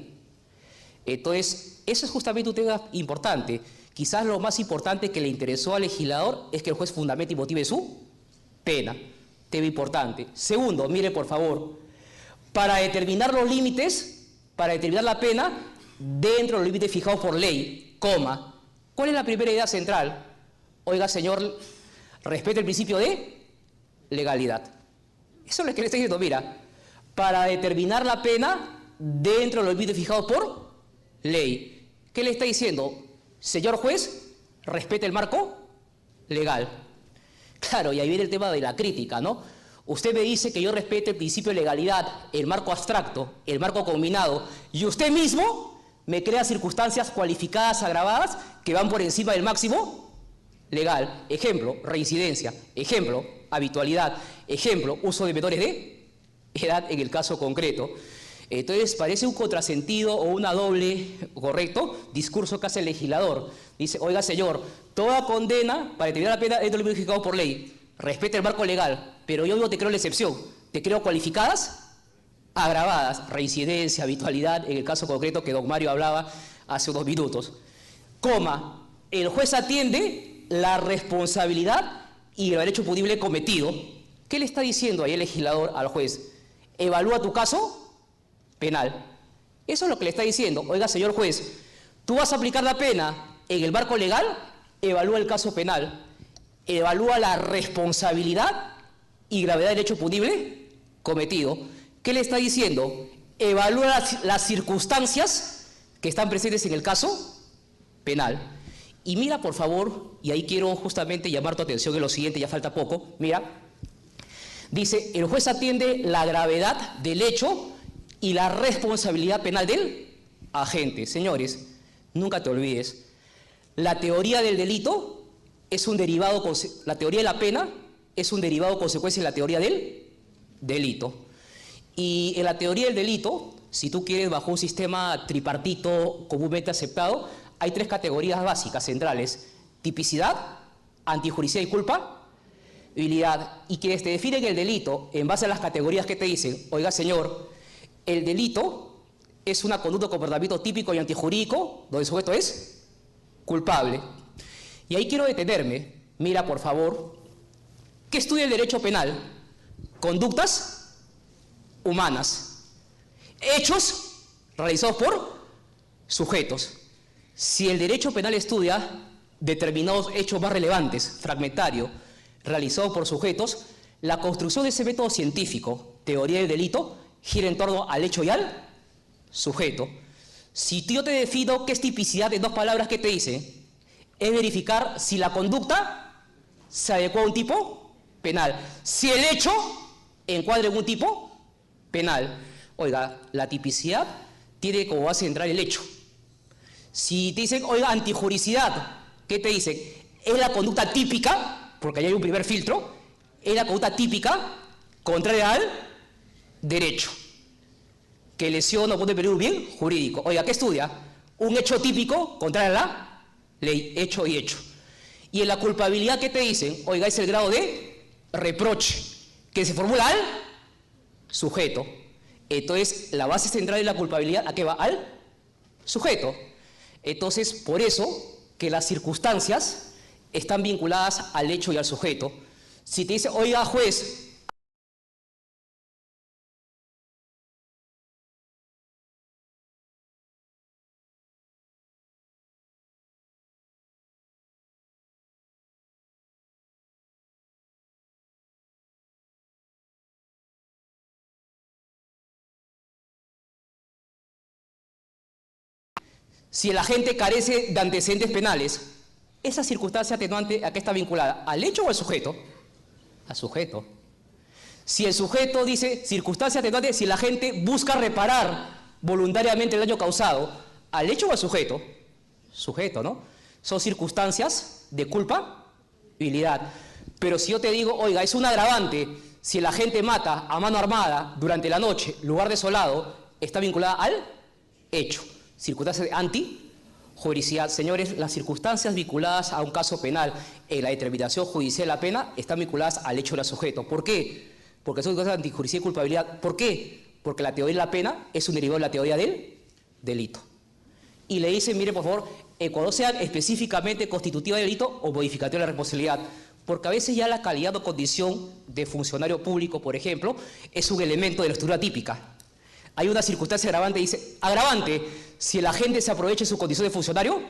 Entonces, eso es justamente un tema importante. Quizás lo más importante que le interesó al legislador es que el juez fundamente y motive su pena. Tema importante. Segundo, mire por favor, para determinar los límites, para determinar la pena, dentro de los límites fijados por ley, coma. ¿Cuál es la primera idea central? Oiga, señor, respete el principio de legalidad. Eso es lo que le estoy diciendo, mira, para determinar la pena dentro de los límites fijados por ley. ¿Qué le está diciendo? Señor juez, respete el marco legal. Claro, y ahí viene el tema de la crítica, ¿no? Usted me dice que yo respete el principio de legalidad, el marco abstracto, el marco combinado, y usted mismo me crea circunstancias cualificadas, agravadas, que van por encima del máximo legal. Ejemplo, reincidencia. Ejemplo, habitualidad. Ejemplo, uso de menores de edad en el caso concreto. Entonces, parece un contrasentido o una doble, correcto, discurso que hace el legislador. Dice, oiga, señor, toda condena para determinar la pena es lo fijado por ley. Respete el marco legal, pero yo no te creo la excepción. Te creo cualificadas, agravadas, reincidencia, habitualidad, en el caso concreto que don Mario hablaba hace unos minutos. Coma, el juez atiende la responsabilidad y el derecho punible cometido. ¿Qué le está diciendo ahí el legislador al juez? Evalúa tu caso penal. Eso es lo que le está diciendo. Oiga, señor juez, tú vas a aplicar la pena en el marco legal, evalúa el caso penal, evalúa la responsabilidad y gravedad del hecho punible cometido. ¿Qué le está diciendo? Evalúa las circunstancias que están presentes en el caso penal. Y mira, por favor, y ahí quiero justamente llamar tu atención en lo siguiente, ya falta poco, mira, dice, el juez atiende la gravedad del hecho y la responsabilidad penal del agente. Señores, nunca te olvides, la teoría del delito es un derivado, la teoría de la pena es un derivado consecuencia de la teoría del delito. Y en la teoría del delito, si tú quieres, bajo un sistema tripartito comúnmente aceptado, hay tres categorías básicas centrales: tipicidad, antijuricidad y culpabilidad. Y quienes te definen el delito en base a las categorías que te dicen, oiga, señor, el delito es una conducta o comportamiento típico y antijurídico donde el sujeto es culpable. Y ahí quiero detenerme. Mira, por favor, ¿qué estudia el derecho penal? Conductas humanas, hechos realizados por sujetos. Si el derecho penal estudia determinados hechos más relevantes, fragmentarios, realizados por sujetos, la construcción de ese método científico, teoría del delito, gira en torno al hecho y al sujeto. Si yo te defino qué es tipicidad en dos palabras, ¿qué te dice? Es verificar si la conducta se adecua a un tipo penal, si el hecho encuadra en un tipo penal. Oiga, la tipicidad tiene como base central el hecho. Si te dicen, oiga, antijuricidad, ¿qué te dicen? Es la conducta típica, porque ahí hay un primer filtro, es la conducta típica contraria al derecho, que lesiona o pone en peligro un bien jurídico. Oiga, ¿qué estudia? Un hecho típico contrario a la ley, hecho y hecho. Y en la culpabilidad, ¿qué te dicen? Oiga, es el grado de reproche que se formula al sujeto. Entonces, la base central de la culpabilidad, ¿a qué va? Al sujeto. Entonces, por eso que las circunstancias están vinculadas al hecho y al sujeto. Si te dice, oiga, juez, si el agente carece de antecedentes penales, esa circunstancia atenuante, ¿a qué está vinculada? ¿Al hecho o al sujeto? Al sujeto. Si el sujeto dice circunstancia atenuante, si el agente busca reparar voluntariamente el daño causado, ¿al hecho o al sujeto? Sujeto, ¿no? Son circunstancias de culpabilidad. Pero si yo te digo, oiga, es un agravante, si el agente mata a mano armada durante la noche, lugar desolado, está vinculada al hecho. Circunstancias de antijuricidad. Señores, las circunstancias vinculadas a un caso penal en la determinación judicial de la pena están vinculadas al hecho del sujeto. ¿Por qué? Porque son circunstancias de antijuricidad y culpabilidad. ¿Por qué? Porque la teoría de la pena es un derivado de la teoría del delito. y le dice, mire, por favor, cuando sea específicamente constitutiva de delito o modificativa de la responsabilidad. Porque a veces ya la calidad o condición de funcionario público, por ejemplo, es un elemento de la estructura típica. Hay una circunstancia agravante, dice, agravante, si el agente se aprovecha de su condición de funcionario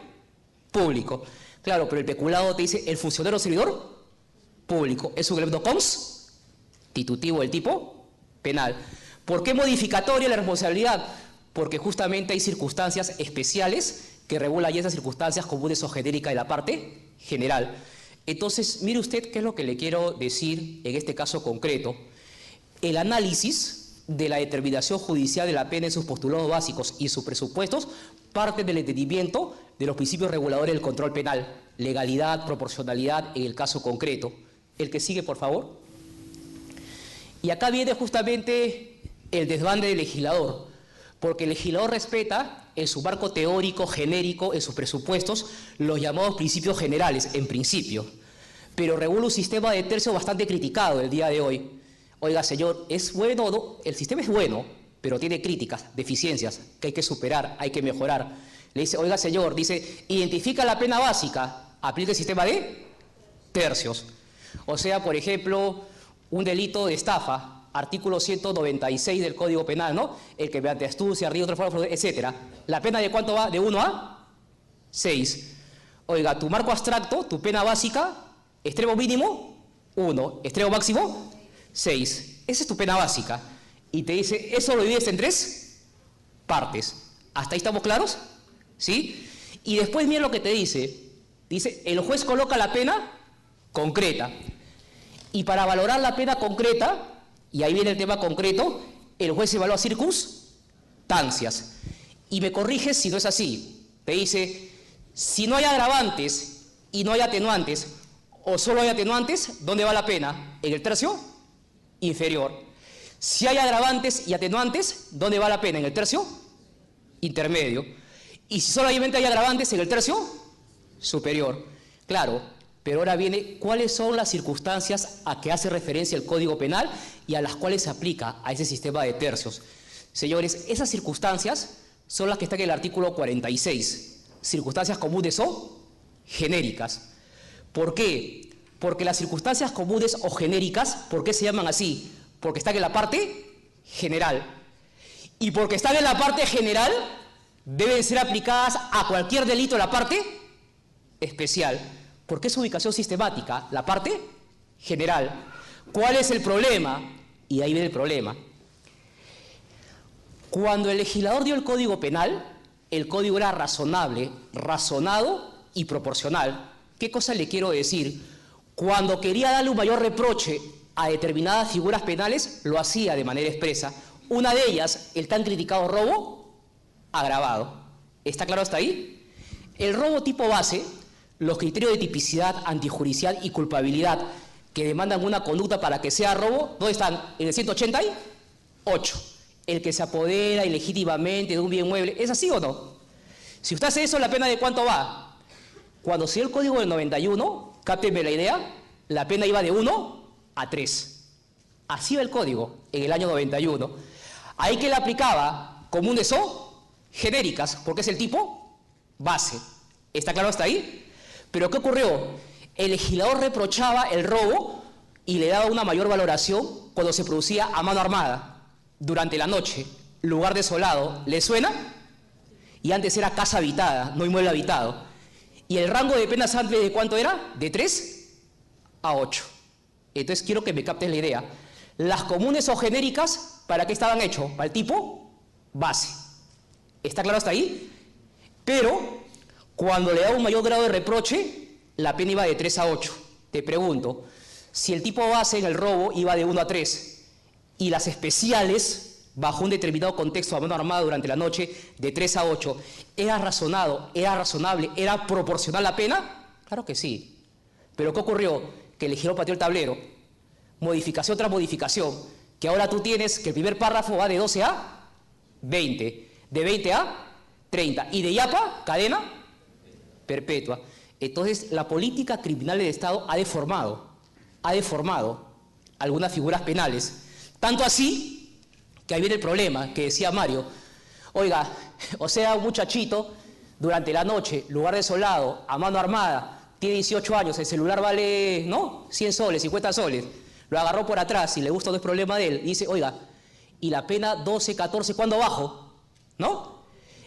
público. Claro, pero el peculado te dice, el funcionario servidor público es un elemento constitutivo del tipo penal. ¿Por qué modificatoria la responsabilidad? Porque justamente hay circunstancias especiales que regulan ya esas circunstancias comunes o genéricas de la parte general. Entonces, mire usted qué es lo que le quiero decir en este caso concreto. El análisis de la determinación judicial de la pena en sus postulados básicos y sus presupuestos parte del entendimiento de los principios reguladores del control penal, legalidad, proporcionalidad en el caso concreto. El que sigue, por favor. Y acá viene justamente el desbande del legislador, porque el legislador respeta en su marco teórico, genérico, en sus presupuestos, los llamados principios generales, en principio, pero regula un sistema de tercios bastante criticado el día de hoy. Oiga, señor, ¿es bueno o no? El sistema es bueno, pero tiene críticas, deficiencias, que hay que superar, hay que mejorar. Le dice, oiga, señor, dice, identifica la pena básica, aplica el sistema de tercios. O sea, por ejemplo, un delito de estafa, artículo 196 del Código Penal, ¿no? El que mediante astucia, río, otra forma, etcétera. ¿La pena de cuánto va? De 1 a 6. Oiga, tu marco abstracto, tu pena básica, extremo mínimo, 1. Extremo máximo, 6. Esa es tu pena básica. Y te dice, eso lo divides en 3 partes. ¿Hasta ahí estamos claros? ¿Sí? Y después mira lo que te dice. Dice, el juez coloca la pena concreta. Y para valorar la pena concreta, y ahí viene el tema concreto, el juez evalúa circunstancias. Y me corriges si no es así. Te dice, si no hay agravantes y no hay atenuantes, o solo hay atenuantes, ¿dónde va la pena? En el tercio inferior. Si hay agravantes y atenuantes, ¿dónde va la pena? En el tercio intermedio. Y si solamente hay agravantes, en el tercio superior. Claro, pero ahora viene cuáles son las circunstancias a que hace referencia el Código Penal y a las cuales se aplica a ese sistema de tercios. Señores, esas circunstancias son las que están en el artículo 46. Circunstancias comunes o genéricas. ¿Por qué? Porque las circunstancias comunes o genéricas, ¿por qué se llaman así? Porque están en la parte general. Y porque están en la parte general, deben ser aplicadas a cualquier delito en la parte especial. Porque es ubicación sistemática, la parte general. ¿Cuál es el problema? Y ahí viene el problema. Cuando el legislador dio el Código Penal, el código era razonable, razonado y proporcional. ¿Qué cosa le quiero decir? Cuando quería darle un mayor reproche a determinadas figuras penales, lo hacía de manera expresa. Una de ellas, el tan criticado robo agravado. ¿Está claro hasta ahí? El robo tipo base, los criterios de tipicidad, antijudicial y culpabilidad que demandan una conducta para que sea robo, ¿dónde están? En el 188. El que se apodera ilegítimamente de un bien mueble, ¿es así o no? Si usted hace eso, ¿la pena de cuánto va? Cuando se dio el código del 91, cáptenme la idea, la pena iba de 1 a 3. Así va el código en el año 91. Ahí que le aplicaba comunes o genéricas, porque es el tipo base. ¿Está claro hasta ahí? Pero ¿qué ocurrió? El legislador reprochaba el robo y le daba una mayor valoración cuando se producía a mano armada, durante la noche, lugar desolado. ¿Le suena? Y antes era casa habitada, no inmueble habitado. ¿Y el rango de penas antes de cuánto era? De 3 a 8. Entonces quiero que me captes la idea. Las comunes o genéricas, ¿para qué estaban hechos? Para el tipo base. ¿Está claro hasta ahí? Pero cuando le daba un mayor grado de reproche, la pena iba de 3 a 8. Te pregunto, si el tipo base en el robo iba de 1 a 3 y las especiales, bajo un determinado contexto a mano armada durante la noche, de 3 a 8, ¿era razonado, era razonable, era proporcional la pena? Claro que sí. Pero ¿qué ocurrió? Que el legislador pateó el tablero. Modificación tras modificación. Que ahora tú tienes que el primer párrafo va de 12 a 20. De 20 a 30. Y de yapa, cadena perpetua. Entonces, la política criminal del Estado ha deformado algunas figuras penales. Tanto así, que ahí viene el problema, que decía Mario. Oiga, o sea, un muchachito durante la noche, lugar desolado, a mano armada, tiene 18 años, el celular vale, ¿no? 100 soles, 50 soles. Lo agarró por atrás, si le gusta no es problema de él. Y dice, oiga, y la pena 12, 14, ¿cuándo bajo? ¿No?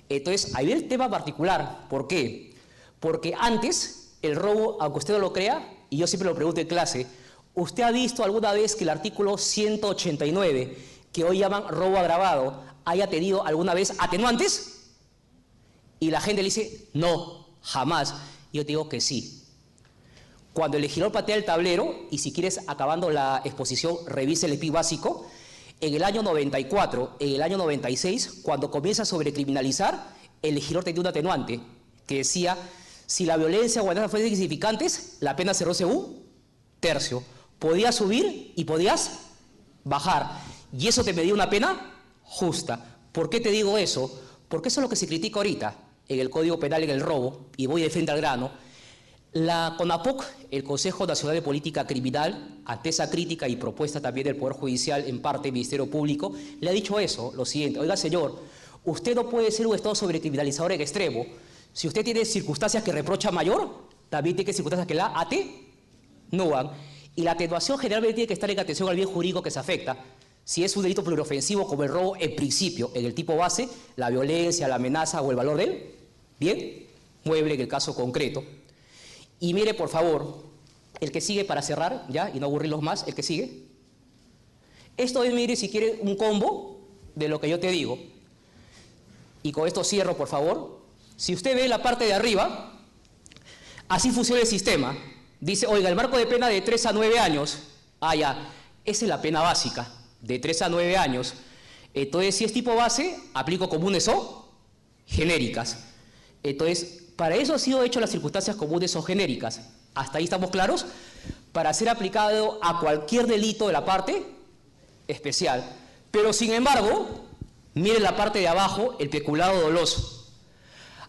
Entonces, ahí viene el tema particular. ¿Por qué? Porque antes, el robo, aunque usted no lo crea, y yo siempre lo pregunto en clase, ¿usted ha visto alguna vez que el artículo 189, que hoy llaman robo agravado, haya tenido alguna vez atenuantes? Y la gente le dice, no, jamás. Y yo te digo que sí. Cuando el legislador patea el tablero, y si quieres, acabando la exposición, revise el EPI básico, en el año 94, en el año 96, cuando comienza a sobrecriminalizar, el legislador tenía un atenuante que decía, si la violencia o amenazas fuesen insignificantes, la pena se reduce un tercio. Podías subir y podías bajar. Y eso te medía una pena justa. ¿Por qué te digo eso? Porque eso es lo que se critica ahorita en el Código Penal, en el robo, y voy de frente al grano. La CONAPOC, el Consejo Nacional de Política Criminal, ante esa crítica y propuesta también del Poder Judicial, en parte del Ministerio Público, le ha dicho eso, lo siguiente: oiga, señor, usted no puede ser un Estado sobrecriminalizador en extremo. Si usted tiene circunstancias que reprocha mayor, también tiene circunstancias que la atenúan. Y la atenuación generalmente tiene que estar en atención al bien jurídico que se afecta. Si es un delito pluriofensivo como el robo, en principio, en el tipo base, la violencia, la amenaza o el valor del bien mueble en el caso concreto. Y mire, por favor, el que sigue para cerrar, ya, y no aburrirlos más, el que sigue. Esto es, mire, si quiere, un combo de lo que yo te digo. Y con esto cierro, por favor. Si usted ve la parte de arriba, así funciona el sistema. Dice, oiga, el marco de pena de 3 a 9 años. Ah, ya, esa es la pena básica, de 3 a 9 años. Entonces, si es tipo base, aplico comunes o genéricas. Entonces, para eso han sido hechas las circunstancias comunes o genéricas. ¿Hasta ahí estamos claros? Para ser aplicado a cualquier delito de la parte especial. Pero, sin embargo, miren la parte de abajo, el peculado doloso.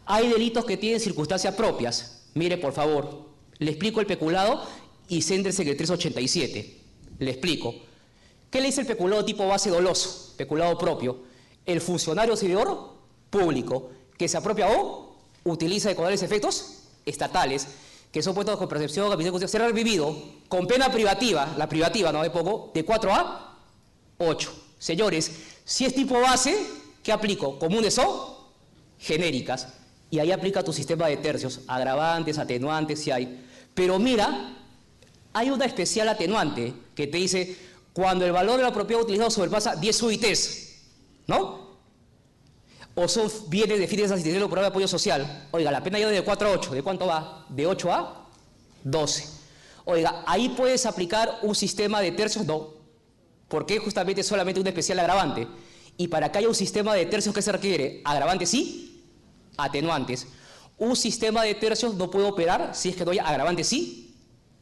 Hay delitos que tienen circunstancias propias. Mire, por favor, le explico el peculado y céntrese en el 387. Le explico. ¿Qué le dice el peculado tipo base doloso? Peculado propio. El funcionario servidor público que se apropia o utiliza de caudales efectos estatales, que son puestos con percepción, capitalización, ser vivido con pena privativa, la privativa, no hay poco, de 4 a 8. Señores, si es tipo base, ¿qué aplico? Comunes o genéricas. Y ahí aplica tu sistema de tercios, agravantes, atenuantes, si hay. Pero mira, hay una especial atenuante que te dice, cuando el valor de la propiedad utilizado sobrepasa 10 UITs, ¿no? O son bienes de fines de asistencia o programa de apoyo social. Oiga, la pena ya de 4 a 8. ¿De cuánto va? De 8 a 12. Oiga, ¿ahí puedes aplicar un sistema de tercios? No. Porque justamente es solamente un especial agravante. Y para que haya un sistema de tercios, ¿qué se requiere? Agravantes sí, atenuantes. Un sistema de tercios no puede operar si es que no hay agravantes sí,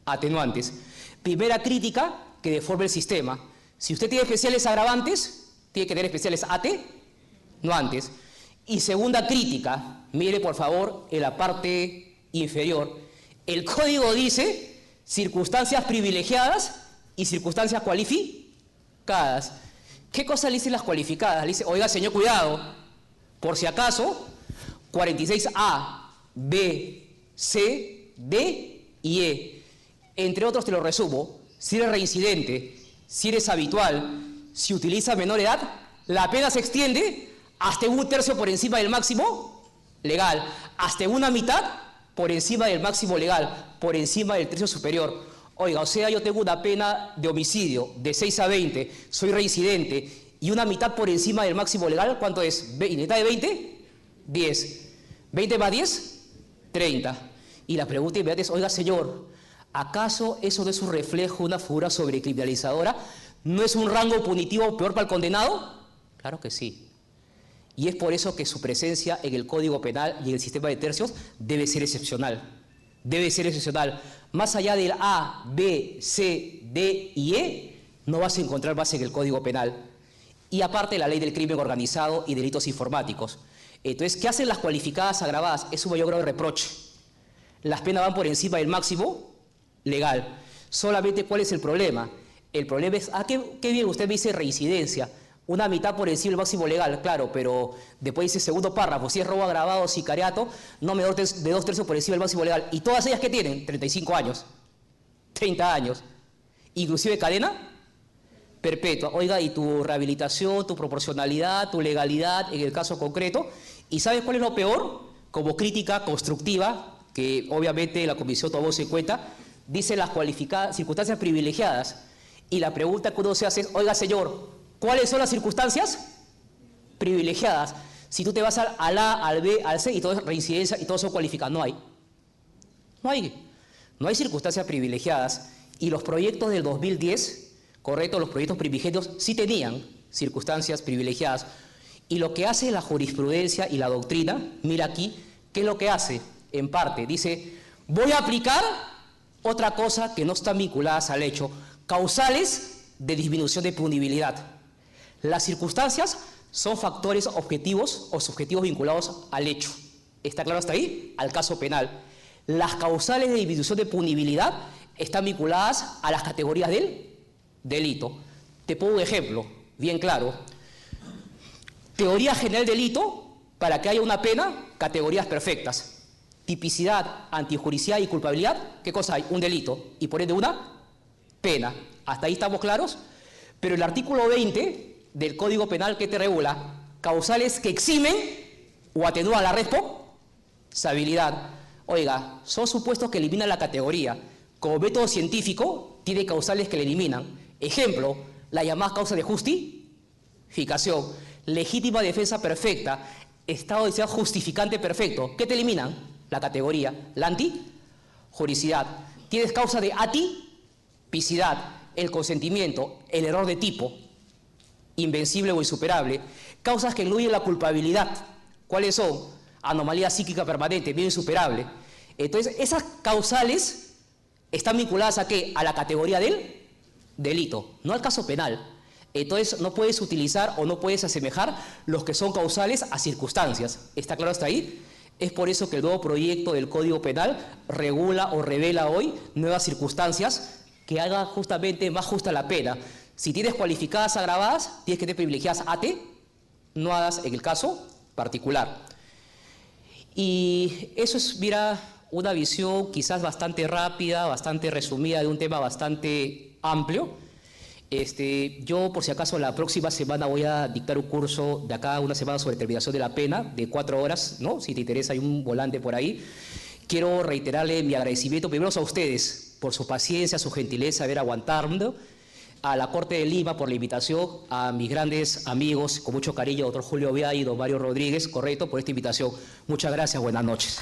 atenuantes. Primera crítica que deforma el sistema. Si usted tiene especiales agravantes, tiene que tener especiales atenuantes. Y segunda crítica, mire por favor en la parte inferior, el código dice circunstancias privilegiadas y circunstancias cualificadas. ¿Qué cosa le dicen las cualificadas? Le dice, oiga señor, cuidado, por si acaso, 46A, B, C, D y E. Entre otros te lo resumo, si eres reincidente, si eres habitual, si utiliza menor edad, la pena se extiende hasta un tercio por encima del máximo legal, hasta una mitad por encima del máximo legal, por encima del tercio superior. Oiga, o sea, yo tengo una pena de homicidio de 6 a 20, soy reincidente, y una mitad por encima del máximo legal, ¿cuánto es? ¿Mitad de 20? 10. 20 más 10, 30. Y la pregunta inmediata es, oiga, señor, ¿acaso eso no es un reflejo, una figura sobrecriminalizadora? ¿No es un rango punitivo peor para el condenado? Claro que sí. Y es por eso que su presencia en el Código Penal y en el sistema de tercios debe ser excepcional. Debe ser excepcional. Más allá del A, B, C, D y E, no vas a encontrar más en el Código Penal. Y aparte la ley del crimen organizado y delitos informáticos. Entonces, ¿qué hacen las cualificadas agravadas? Es un mayor grado de reproche. Las penas van por encima del máximo legal. Solamente, ¿cuál es el problema? El problema es, qué bien, usted me dice reincidencia. Una mitad por encima del máximo legal, claro, pero después dice segundo párrafo, si es robo agravado, sicariato, no menor de 2/3 por encima del máximo legal. ¿Y todas ellas qué tienen? 35 años, 30 años, inclusive cadena perpetua. Oiga, y tu rehabilitación, tu proporcionalidad, tu legalidad en el caso concreto. ¿Y sabes cuál es lo peor? Como crítica constructiva, que obviamente la comisión tomó en cuenta, dice las cualificadas circunstancias privilegiadas. Y la pregunta que uno se hace es, oiga señor, ¿cuáles son las circunstancias privilegiadas? Si tú te vas al A, al B, al C y todo es reincidencia y todo son cualificadas, no hay. No hay circunstancias privilegiadas. Y los proyectos del 2010, correcto, los proyectos primigenios sí tenían circunstancias privilegiadas. Y lo que hace la jurisprudencia y la doctrina, mira aquí, ¿qué es lo que hace? En parte, dice, voy a aplicar otra cosa que no están vinculadas al hecho, causales de disminución de punibilidad. Las circunstancias son factores objetivos o subjetivos vinculados al hecho. ¿Está claro hasta ahí? Al caso penal. Las causales de disminución de punibilidad están vinculadas a las categorías del delito. Te pongo un ejemplo, bien claro. Teoría general del delito, para que haya una pena, categorías perfectas. Tipicidad, antijuricidad y culpabilidad, ¿qué cosa hay? Un delito y por ende una pena. ¿Hasta ahí estamos claros? Pero el artículo 20 del Código Penal, ¿qué te regula? Causales que eximen o atenúan la responsabilidad. Oiga, son supuestos que eliminan la categoría. Como método científico, tiene causales que le eliminan. Ejemplo, la llamada causa de justificación, legítima defensa perfecta, estado de necesidad justificante perfecto. ¿Qué te eliminan? La categoría. La antijuricidad. Tienes causa de atipicidad, el consentimiento, el error de tipo, invencible o insuperable. Causas que incluyen la culpabilidad. ¿Cuáles son? Anomalía psíquica permanente, bien insuperable. Entonces, esas causales están vinculadas ¿a qué? A la categoría del delito, no al caso penal. Entonces, no puedes utilizar o no puedes asemejar los que son causales a circunstancias. ¿Está claro hasta ahí? Es por eso que el nuevo proyecto del Código Penal regula o revela hoy nuevas circunstancias que hagan justamente más justa la pena. Si tienes cualificadas agravadas, tienes que tener privilegiadas atenuadas en el caso particular. Y eso es, mira, una visión quizás bastante rápida, bastante resumida de un tema bastante amplio. Yo, por si acaso, la próxima semana voy a dictar un curso de acá a una semana sobre terminación de la pena, de 4 horas, ¿no? Si te interesa, hay un volante por ahí. Quiero reiterarle mi agradecimiento primero a ustedes por su paciencia, su gentileza, haber aguantado, a la Corte de Lima por la invitación, a mis grandes amigos, con mucho cariño, doctor Julio Viay y don Mario Rodríguez, correcto, por esta invitación. Muchas gracias, buenas noches.